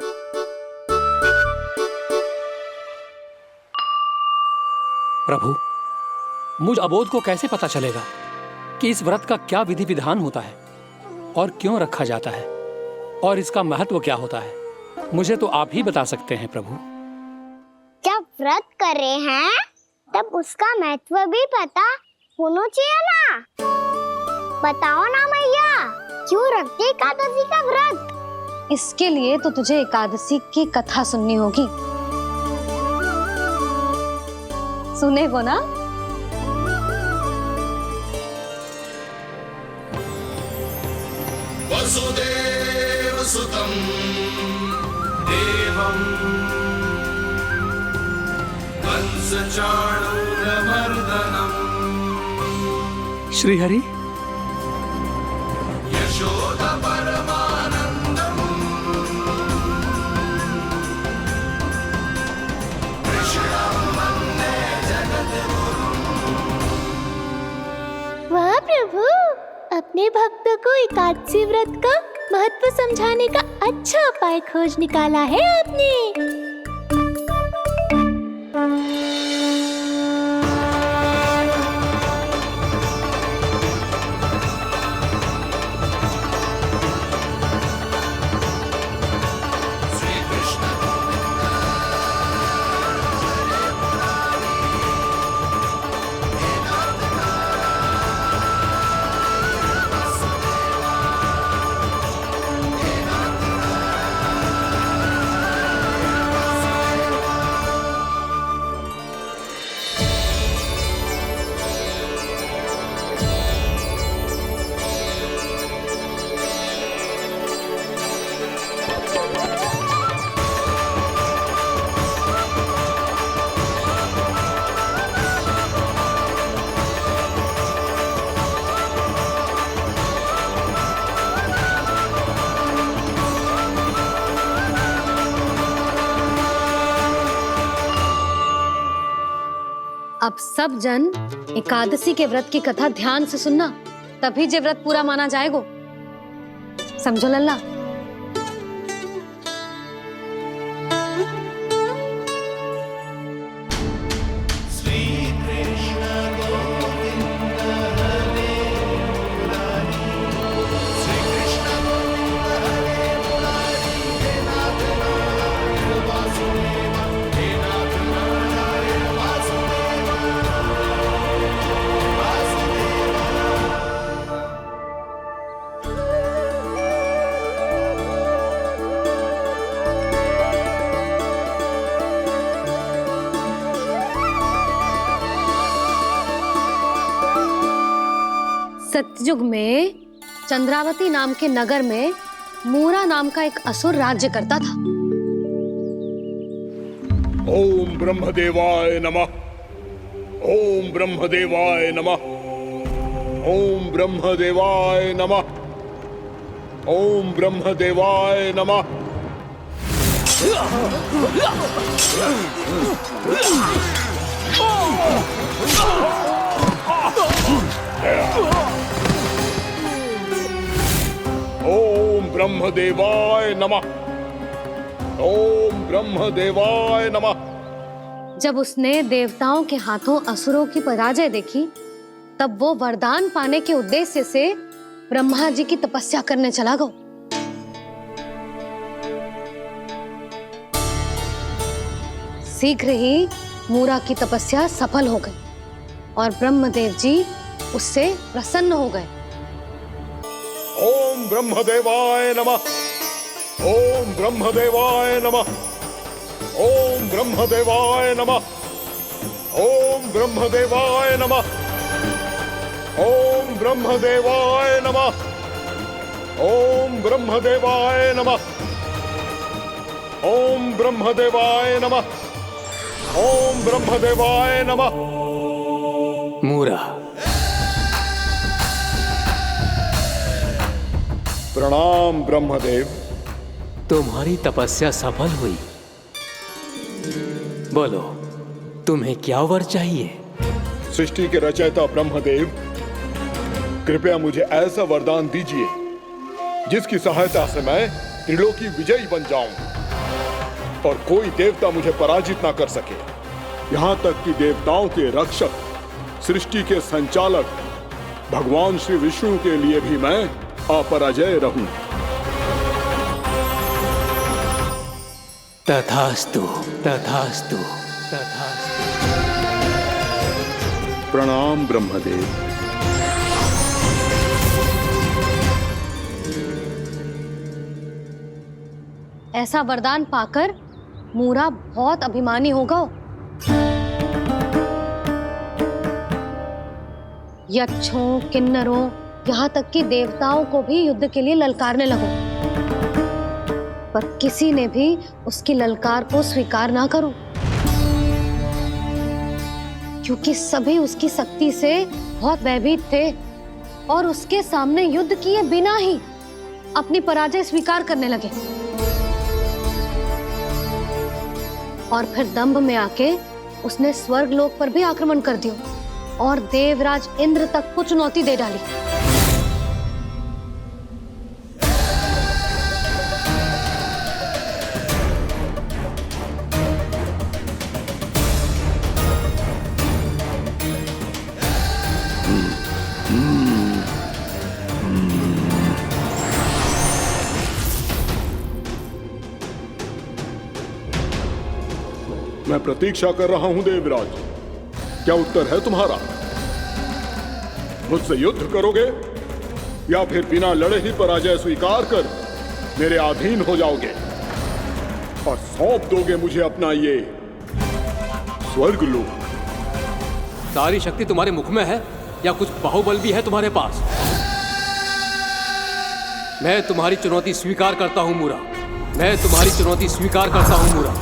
प्रभु, मुझ अबोध को कैसे पता चलेगा कि इस व्रत का क्या विधि विधान होता है और क्यों रखा जाता है और इसका महत्व क्या होता है? मुझे तो आप ही बता सकते हैं प्रभु। जब व्रत कर रहे हैं, तब उसका महत्व भी पता होना चाहिए ना। बताओ ना मैया, क्यों रखते एकादशी का व्रत? इसके लिए तो तुझे एकादशी की कथा सुननी होगी। सुनेगो ना? वसुदेव सुतं देवं कंसचाणूरमर्दनम् श्रीहरि, यशोदा परमानंदम् कृष्णं वन्दे जगद्गुरुम्। वाह प्रभु, अपने भक्तों को एकादशी व्रत का महत्व समझाने का अच्छा उपाय खोज निकाला है आपने। अब सब जन एकादशी के व्रत की कथा ध्यान से सुनना, तभी जे व्रत पूरा माना जाएगा। समझो लल्ला? सत्ययुग में चंद्रावती नाम के नगर में मूरा नाम का एक असुर राज्य करता था। ओम ब्रह्मदेवाय नमः। ओम ब्रह्मदेवाय नमः। ओम ब्रह्मदेवाय नमः। ओम ब्रह्मदेवाय नमः। ओम ब्रह्मदेवाय नमः। ओम ब्रह्मदेवाय नमः। जब उसने देवताओं के हाथों असुरों की पराजय देखी, तब वो वरदान पाने के उद्देश्य से ब्रह्मा जी की तपस्या करने चला गया। शीघ्र ही मूरा की तपस्या सफल हो गई और ब्रह्मदेव जी उससे प्रसन्न हो गए। ओम ब्रह्मदेवाय नमः। ओम ब्रह्मदेवाय नमः। ओम ब्रह्मदेवाय नमः। ओम ब्रह्मदेवाय नमः। ओम ब्रह्मदेवाय नमः। ओम ब्रह्मदेवाय नमः। ओम ब्रह्मदेवाय नमः। ओम ब्रह्मदेवाय नमः। मूरा, प्रणाम ब्रह्मदेव। तुम्हारी तपस्या सफल हुई। बोलो, तुम्हें क्या वर चाहिए? सृष्टि के रचयिता ब्रह्मदेव, कृपया मुझे ऐसा वरदान दीजिए जिसकी सहायता से मैं त्रिलोकी विजयी बन जाऊं और कोई देवता मुझे पराजित ना कर सके। यहाँ तक कि देवताओं के रक्षक, सृष्टि के संचालक भगवान श्री विष्णु के लिए भी मैं अपराजय रहूं। तथास्तु, तथास्तु, तथास्तु। प्रणाम ब्रह्मदेव। ऐसा वरदान पाकर मूरा बहुत अभिमानी होगा। यक्षों, किन्नरों, यहाँ तक कि देवताओं को भी युद्ध के लिए ललकारने लगो, पर किसी ने भी उसकी ललकार को स्वीकार ना करो, क्योंकि सभी उसकी शक्ति से बहुत भयभीत थे और उसके सामने युद्ध किए बिना ही अपनी पराजय स्वीकार करने लगे। और फिर दंभ में आके उसने स्वर्ग लोक पर भी आक्रमण कर दिया और देवराज इंद्र तक को चुनौती दे डाली। मैं प्रतीक्षा कर रहा हूं देवराज, क्या उत्तर है तुम्हारा? मुझसे युद्ध करोगे या फिर बिना लड़े ही पराजय स्वीकार कर मेरे अधीन हो जाओगे और सौंप दोगे मुझे अपना ये स्वर्ग लोक? सारी शक्ति तुम्हारे मुख में है या कुछ बाहुबल भी है तुम्हारे पास? मैं तुम्हारी चुनौती स्वीकार करता हूं मूरा, मैं तुम्हारी चुनौती स्वीकार करता हूं मूरा।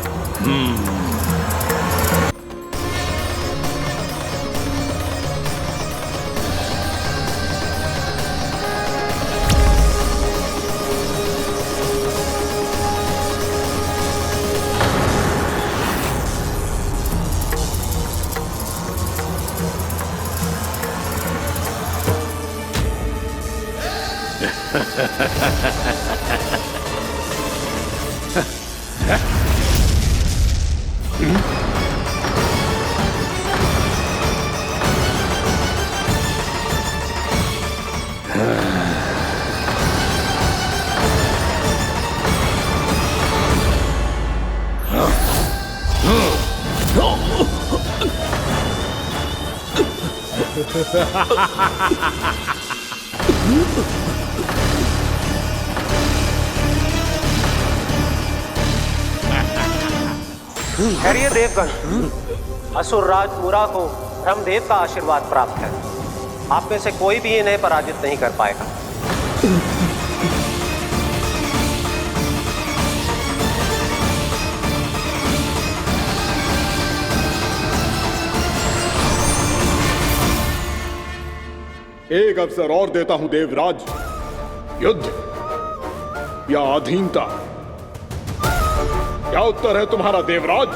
ठहरिए देवगण, असुर राज मूरा को ब्रह्मदेव का आशीर्वाद प्राप्त है। आप में से कोई भी इन्हें पराजित नहीं कर पाएगा। एक अवसर और देता हूं देवराज। युद्ध या अधीनता, क्या उत्तर है तुम्हारा देवराज?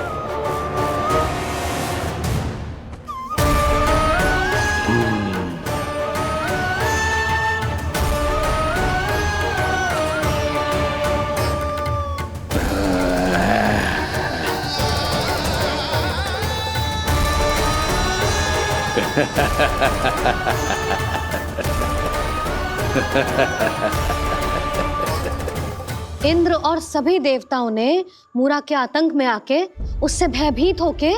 इंद्र और सभी देवताओं ने मूरा के आतंक में आके उससे भयभीत होके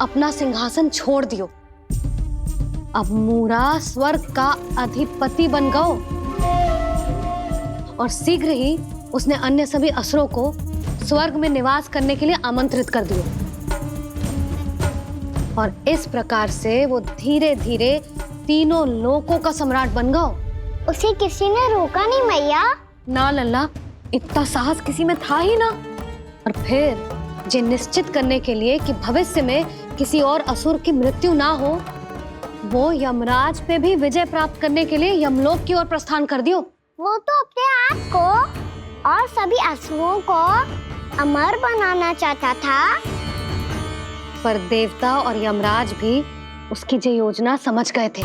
अपना सिंहासन छोड़ दियो। अब मूरा स्वर्ग का अधिपति बन गयो और शीघ्र ही उसने अन्य सभी असुरों को स्वर्ग में निवास करने के लिए आमंत्रित कर दियो। और इस प्रकार से वो धीरे धीरे तीनों लोकों का सम्राट बन गयो। उसे किसी ने रोका नहीं मैया? ना लल्ला, इतना साहस किसी में था ही ना। और फिर ये निश्चित करने के लिए कि भविष्य में किसी और असुर की मृत्यु ना हो, वो यमराज पे भी विजय प्राप्त करने के लिए यमलोक की ओर प्रस्थान कर दियो। वो तो अपने आप को और सभी असुरों को अमर बनाना चाहता था। पर देवता और यमराज भी उसकी ये योजना समझ गए थे।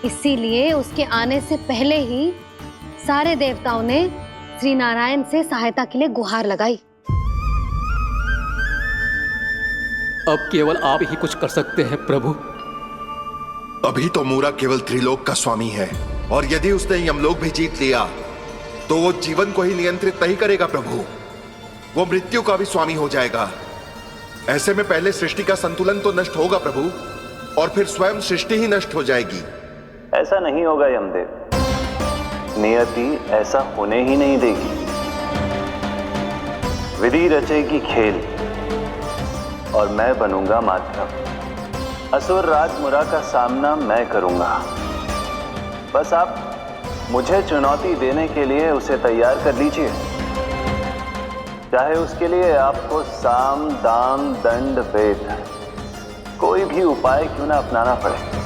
इसीलिए उसके आने से पहले ही सारे देवताओं ने श्री नारायण से सहायता के लिए गुहार लगाई। अब केवल आप ही कुछ कर सकते हैं प्रभु। अभी तो मूरा केवल त्रिलोक का स्वामी है, और यदि उसने यमलोक भी जीत लिया तो वो जीवन को ही नियंत्रित नहीं करेगा प्रभु, वो मृत्यु का भी स्वामी हो जाएगा। ऐसे में पहले सृष्टि का संतुलन तो नष्ट होगा प्रभु, और फिर स्वयं सृष्टि ही नष्ट हो जाएगी। ऐसा नहीं होगा यमदेव, नियति ऐसा होने ही नहीं देगी। विधि रचेगी खेल और मैं बनूंगा माध्यम। असुर राज मुरा का सामना मैं करूंगा। बस आप मुझे चुनौती देने के लिए उसे तैयार कर लीजिए, चाहे उसके लिए आपको साम दाम दंड भेद कोई भी उपाय क्यों ना अपनाना पड़े।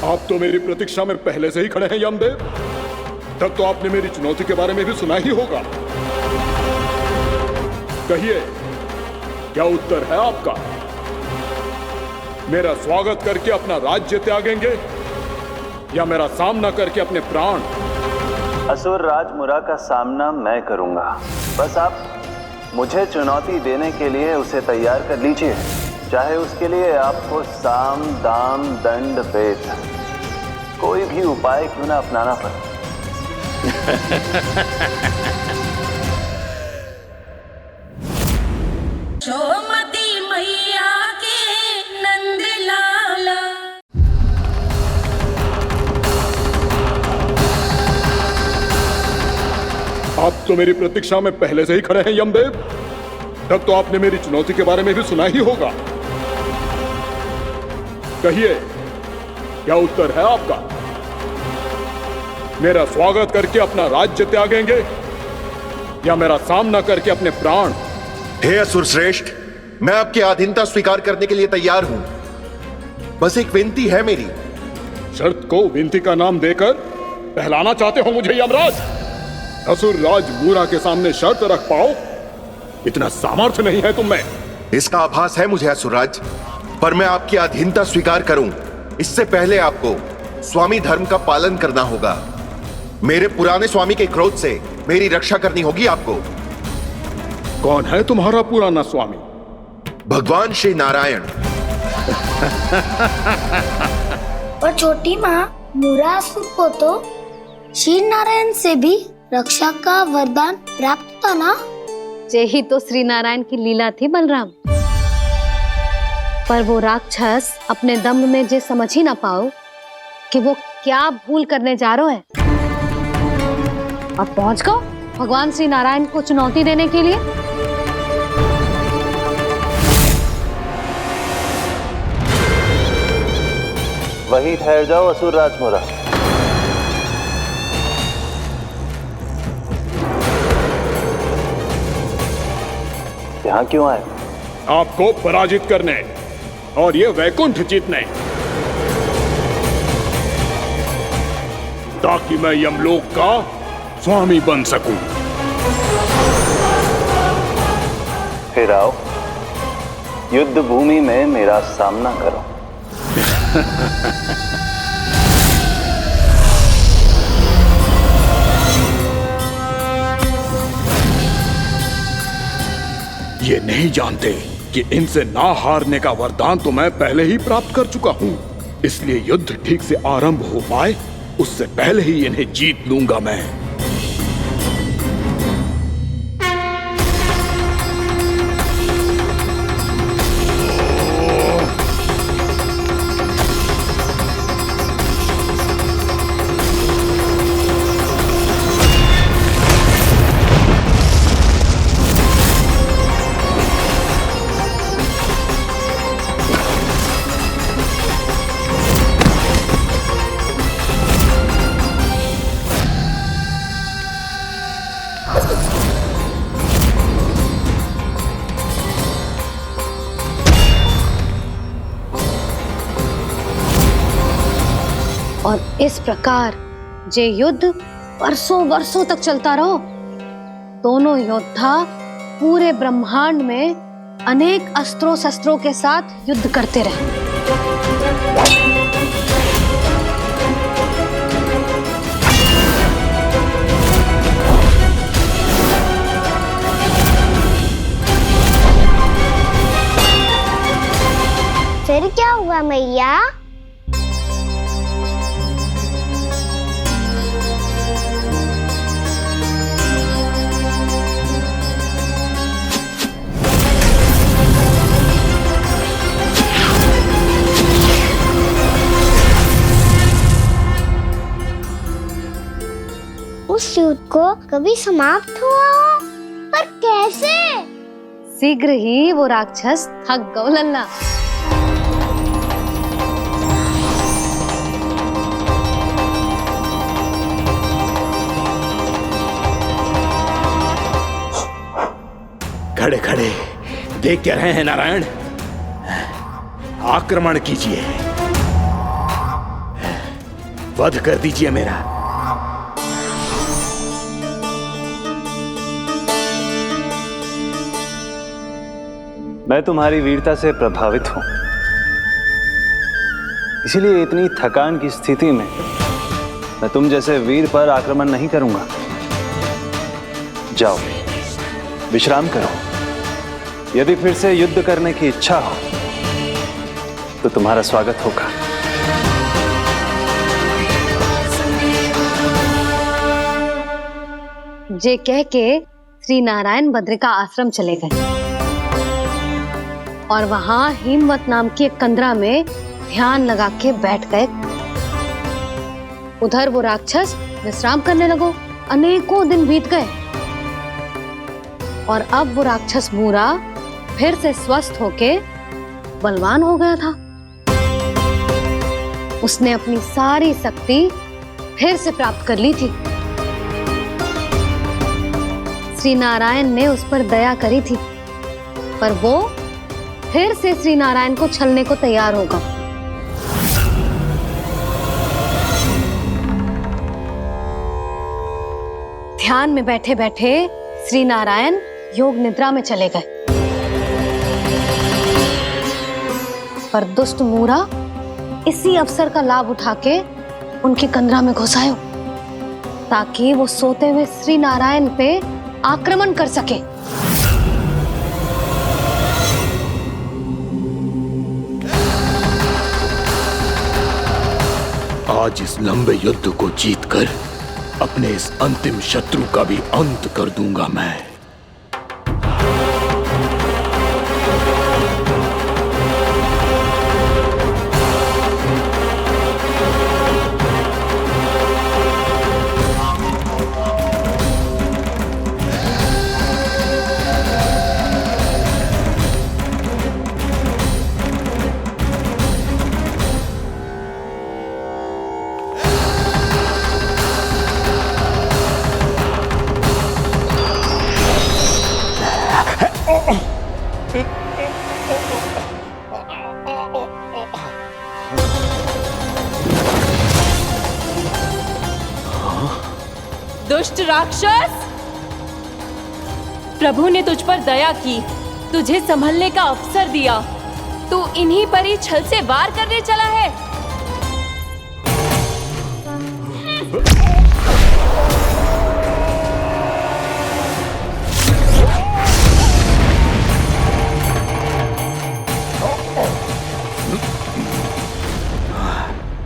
आप तो मेरी प्रतीक्षा में पहले से ही खड़े हैं यमदेव। तब तो आपने मेरी चुनौती के बारे में भी सुना ही होगा। कहिए, क्या उत्तर है आपका? मेरा स्वागत करके अपना राज्य त्यागेंगे या मेरा सामना करके अपने प्राण? असुर राज मुरा का सामना मैं करूंगा। बस आप मुझे चुनौती देने के लिए उसे तैयार कर लीजिए, चाहे उसके लिए आपको साम दाम दंड भेद कोई भी उपाय क्यों ना अपनाना पड़े। यशोमती मैया के नंद लाला। आप तो मेरी प्रतीक्षा में पहले से ही खड़े हैं यमदेव। तब तो आपने मेरी चुनौती के बारे में भी सुना ही होगा। कहिए, क्या उत्तर है आपका? मेरा स्वागत करके अपना राज्य त्यागेंगे या मेरा सामना करके अपने प्राण? हे असुर श्रेष्ठ, मैं आपकी अधीनता स्वीकार करने के लिए तैयार हूं। बस एक विनती है मेरी। शर्त को विनती का नाम देकर पहलाना चाहते हो मुझे यमराज? असुर राज मूरा के सामने शर्त रख पाओ, इतना सामर्थ्य नहीं है तुम में। इसका आभास है मुझे असुरराज, पर मैं आपकी अधीनता स्वीकार करूं इससे पहले आपको स्वामी धर्म का पालन करना होगा। मेरे पुराने स्वामी के क्रोध से मेरी रक्षा करनी होगी आपको। कौन है तुम्हारा पुराना स्वामी? भगवान श्री नारायण। और छोटी माँ मूरासुर को तो श्री नारायण से भी रक्षा का वरदान प्राप्त था ना? यही तो श्री नारायण की लीला थी बलराम। पर वो राक्षस अपने दम में जे समझ ही ना पाओ कि वो क्या भूल करने जा रहे हैं। अब पहुंच गो भगवान श्री नारायण को चुनौती देने के लिए। वहीं ठहर जाओ असुर राजमोरा। यहाँ क्यों आए? आपको पराजित करने और ये वैकुंठ जीतने, ताकि मैं यमलोक का स्वामी बन सकूं। फिर आओ युद्ध भूमि में मेरा सामना करो। ये नहीं जानते कि इनसे ना हारने का वरदान तो मैं पहले ही प्राप्त कर चुका हूं, इसलिए युद्ध ठीक से आरंभ हो पाए उससे पहले ही इन्हें जीत लूंगा मैं। और इस प्रकार जे युद्ध वर्षों वर्षों तक चलता रहो। दोनों योद्धा पूरे ब्रह्मांड में अनेक अस्त्रों शस्त्रों के साथ युद्ध करते रहे। फिर क्या हुआ मैया? उस युद्ध को कभी समाप्त हुआ हो, पर कैसे? शीघ्र ही वो राक्षस थक गो लल्ला। खड़े खड़े देख क्या रहे हैं नारायण? आक्रमण कीजिए, वध कर दीजिए मेरा। मैं तुम्हारी वीरता से प्रभावित हूं, इसीलिए इतनी थकान की स्थिति में मैं तुम जैसे वीर पर आक्रमण नहीं करूंगा। जाओ विश्राम करो। यदि फिर से युद्ध करने की इच्छा हो तो तुम्हारा स्वागत होगा। जे कह के श्री नारायण बद्रिका आश्रम चले गए और वहां हिमवत नाम की एक कंदरा में ध्यान लगा के बैठ गए। उधर वो राक्षस विश्राम करने लगो। अनेकों दिन बीत गए और अब वो राक्षस मूरा फिर से स्वस्थ होके बलवान हो गया था। उसने अपनी सारी शक्ति फिर से प्राप्त कर ली थी। श्री नारायण ने उस पर दया करी थी, पर वो फिर से श्री नारायण को छलने को तैयार होगा। ध्यान में बैठे बैठे श्री नारायण योग निद्रा में चले गए, पर दुष्ट मूरा इसी अवसर का लाभ उठा के उनकी कंदरा में घुस आयो, ताकि वो सोते हुए श्री नारायण पे आक्रमण कर सके। आज इस लंबे युद्ध को जीतकर अपने इस अंतिम शत्रु का भी अंत कर दूंगा मैं। दुष्ट राक्षस, प्रभु ने तुझ पर दया की, तुझे संभलने का अवसर दिया। तू इन्हीं पर ही छल से वार करने चला है।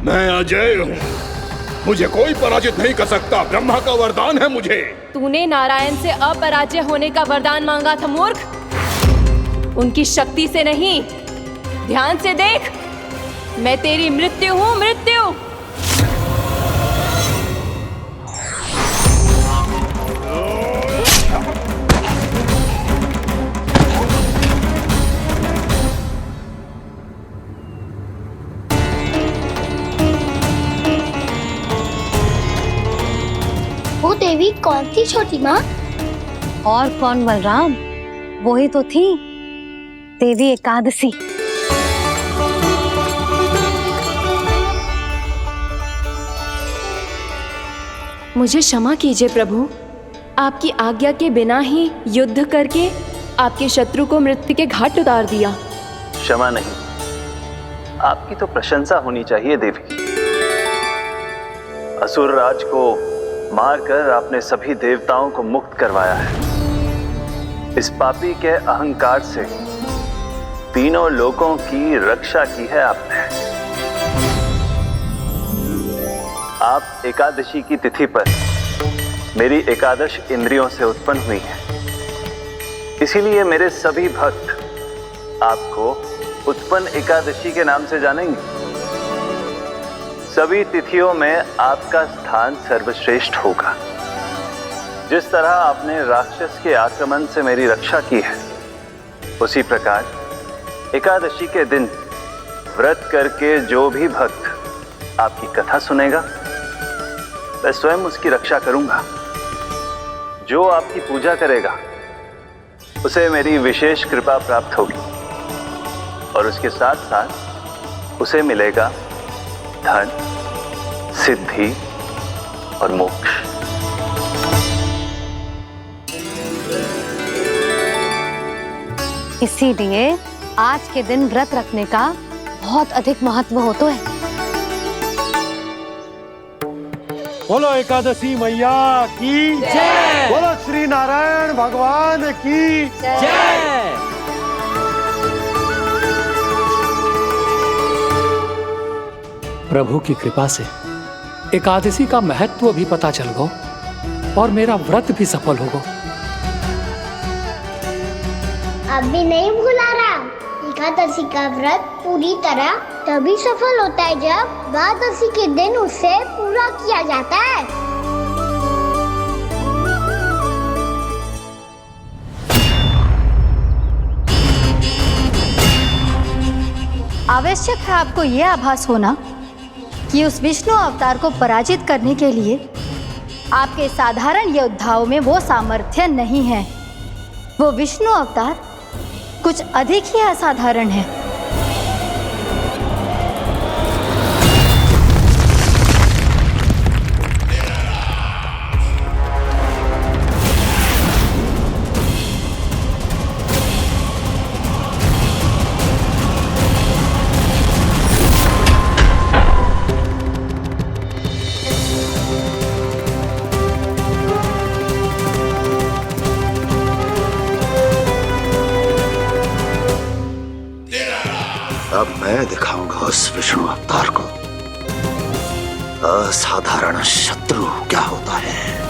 मैं अजय हूँ, मुझे कोई पराजित नहीं कर सकता। ब्रह्मा का वरदान है मुझे। तूने नारायण से अपराजय होने का वरदान मांगा था मूर्ख, उनकी शक्ति से नहीं। ध्यान से देख, मैं तेरी मृत्यु हूँ, मृत्यु। वो देवी कौन थी छोटी माँ? और कौन बलराम, वही तो थी देवी एकादशी। मुझे क्षमा कीजिए प्रभु, आपकी आज्ञा के बिना ही युद्ध करके आपके शत्रु को मृत्यु के घाट उतार दिया। क्षमा नहीं, आपकी तो प्रशंसा होनी चाहिए देवी। असुर राज को मारकर आपने सभी देवताओं को मुक्त करवाया है। इस पापी के अहंकार से तीनों लोकों की रक्षा की है आपने। आप एकादशी की तिथि पर मेरी एकादश इंद्रियों से उत्पन्न हुई हैं। इसीलिए मेरे सभी भक्त आपको उत्पन्न एकादशी के नाम से जानेंगे। सभी तिथियों में आपका स्थान सर्वश्रेष्ठ होगा। जिस तरह आपने राक्षस के आक्रमण से मेरी रक्षा की है, उसी प्रकार एकादशी के दिन व्रत करके जो भी भक्त आपकी कथा सुनेगा, मैं स्वयं उसकी रक्षा करूंगा। जो आपकी पूजा करेगा उसे मेरी विशेष कृपा प्राप्त होगी और उसके साथ साथ उसे मिलेगा धन, सिद्धि और मोक्ष। इसीलिए आज के दिन व्रत रखने का बहुत अधिक महत्व होता है। बोलो एकादशी मैया की जय। बोलो श्री नारायण भगवान की जय। प्रभु की कृपा से एकादशी का महत्व भी पता चल गो और मेरा व्रत भी सफल हो गो। अभी नहीं भूला राम, एकादशी का व्रत पूरी तरह तभी सफल होता है जब द्वादशी के दिन उसे पूरा किया जाता है। आवश्यक है आपको यह आभास होना कि उस विष्णु अवतार को पराजित करने के लिए आपके साधारण योद्धाओं में वो सामर्थ्य नहीं है। वो विष्णु अवतार कुछ अधिक ही असाधारण है। अब मैं दिखाऊंगा उस विष्णु अवतार को असाधारण शत्रु क्या होता है।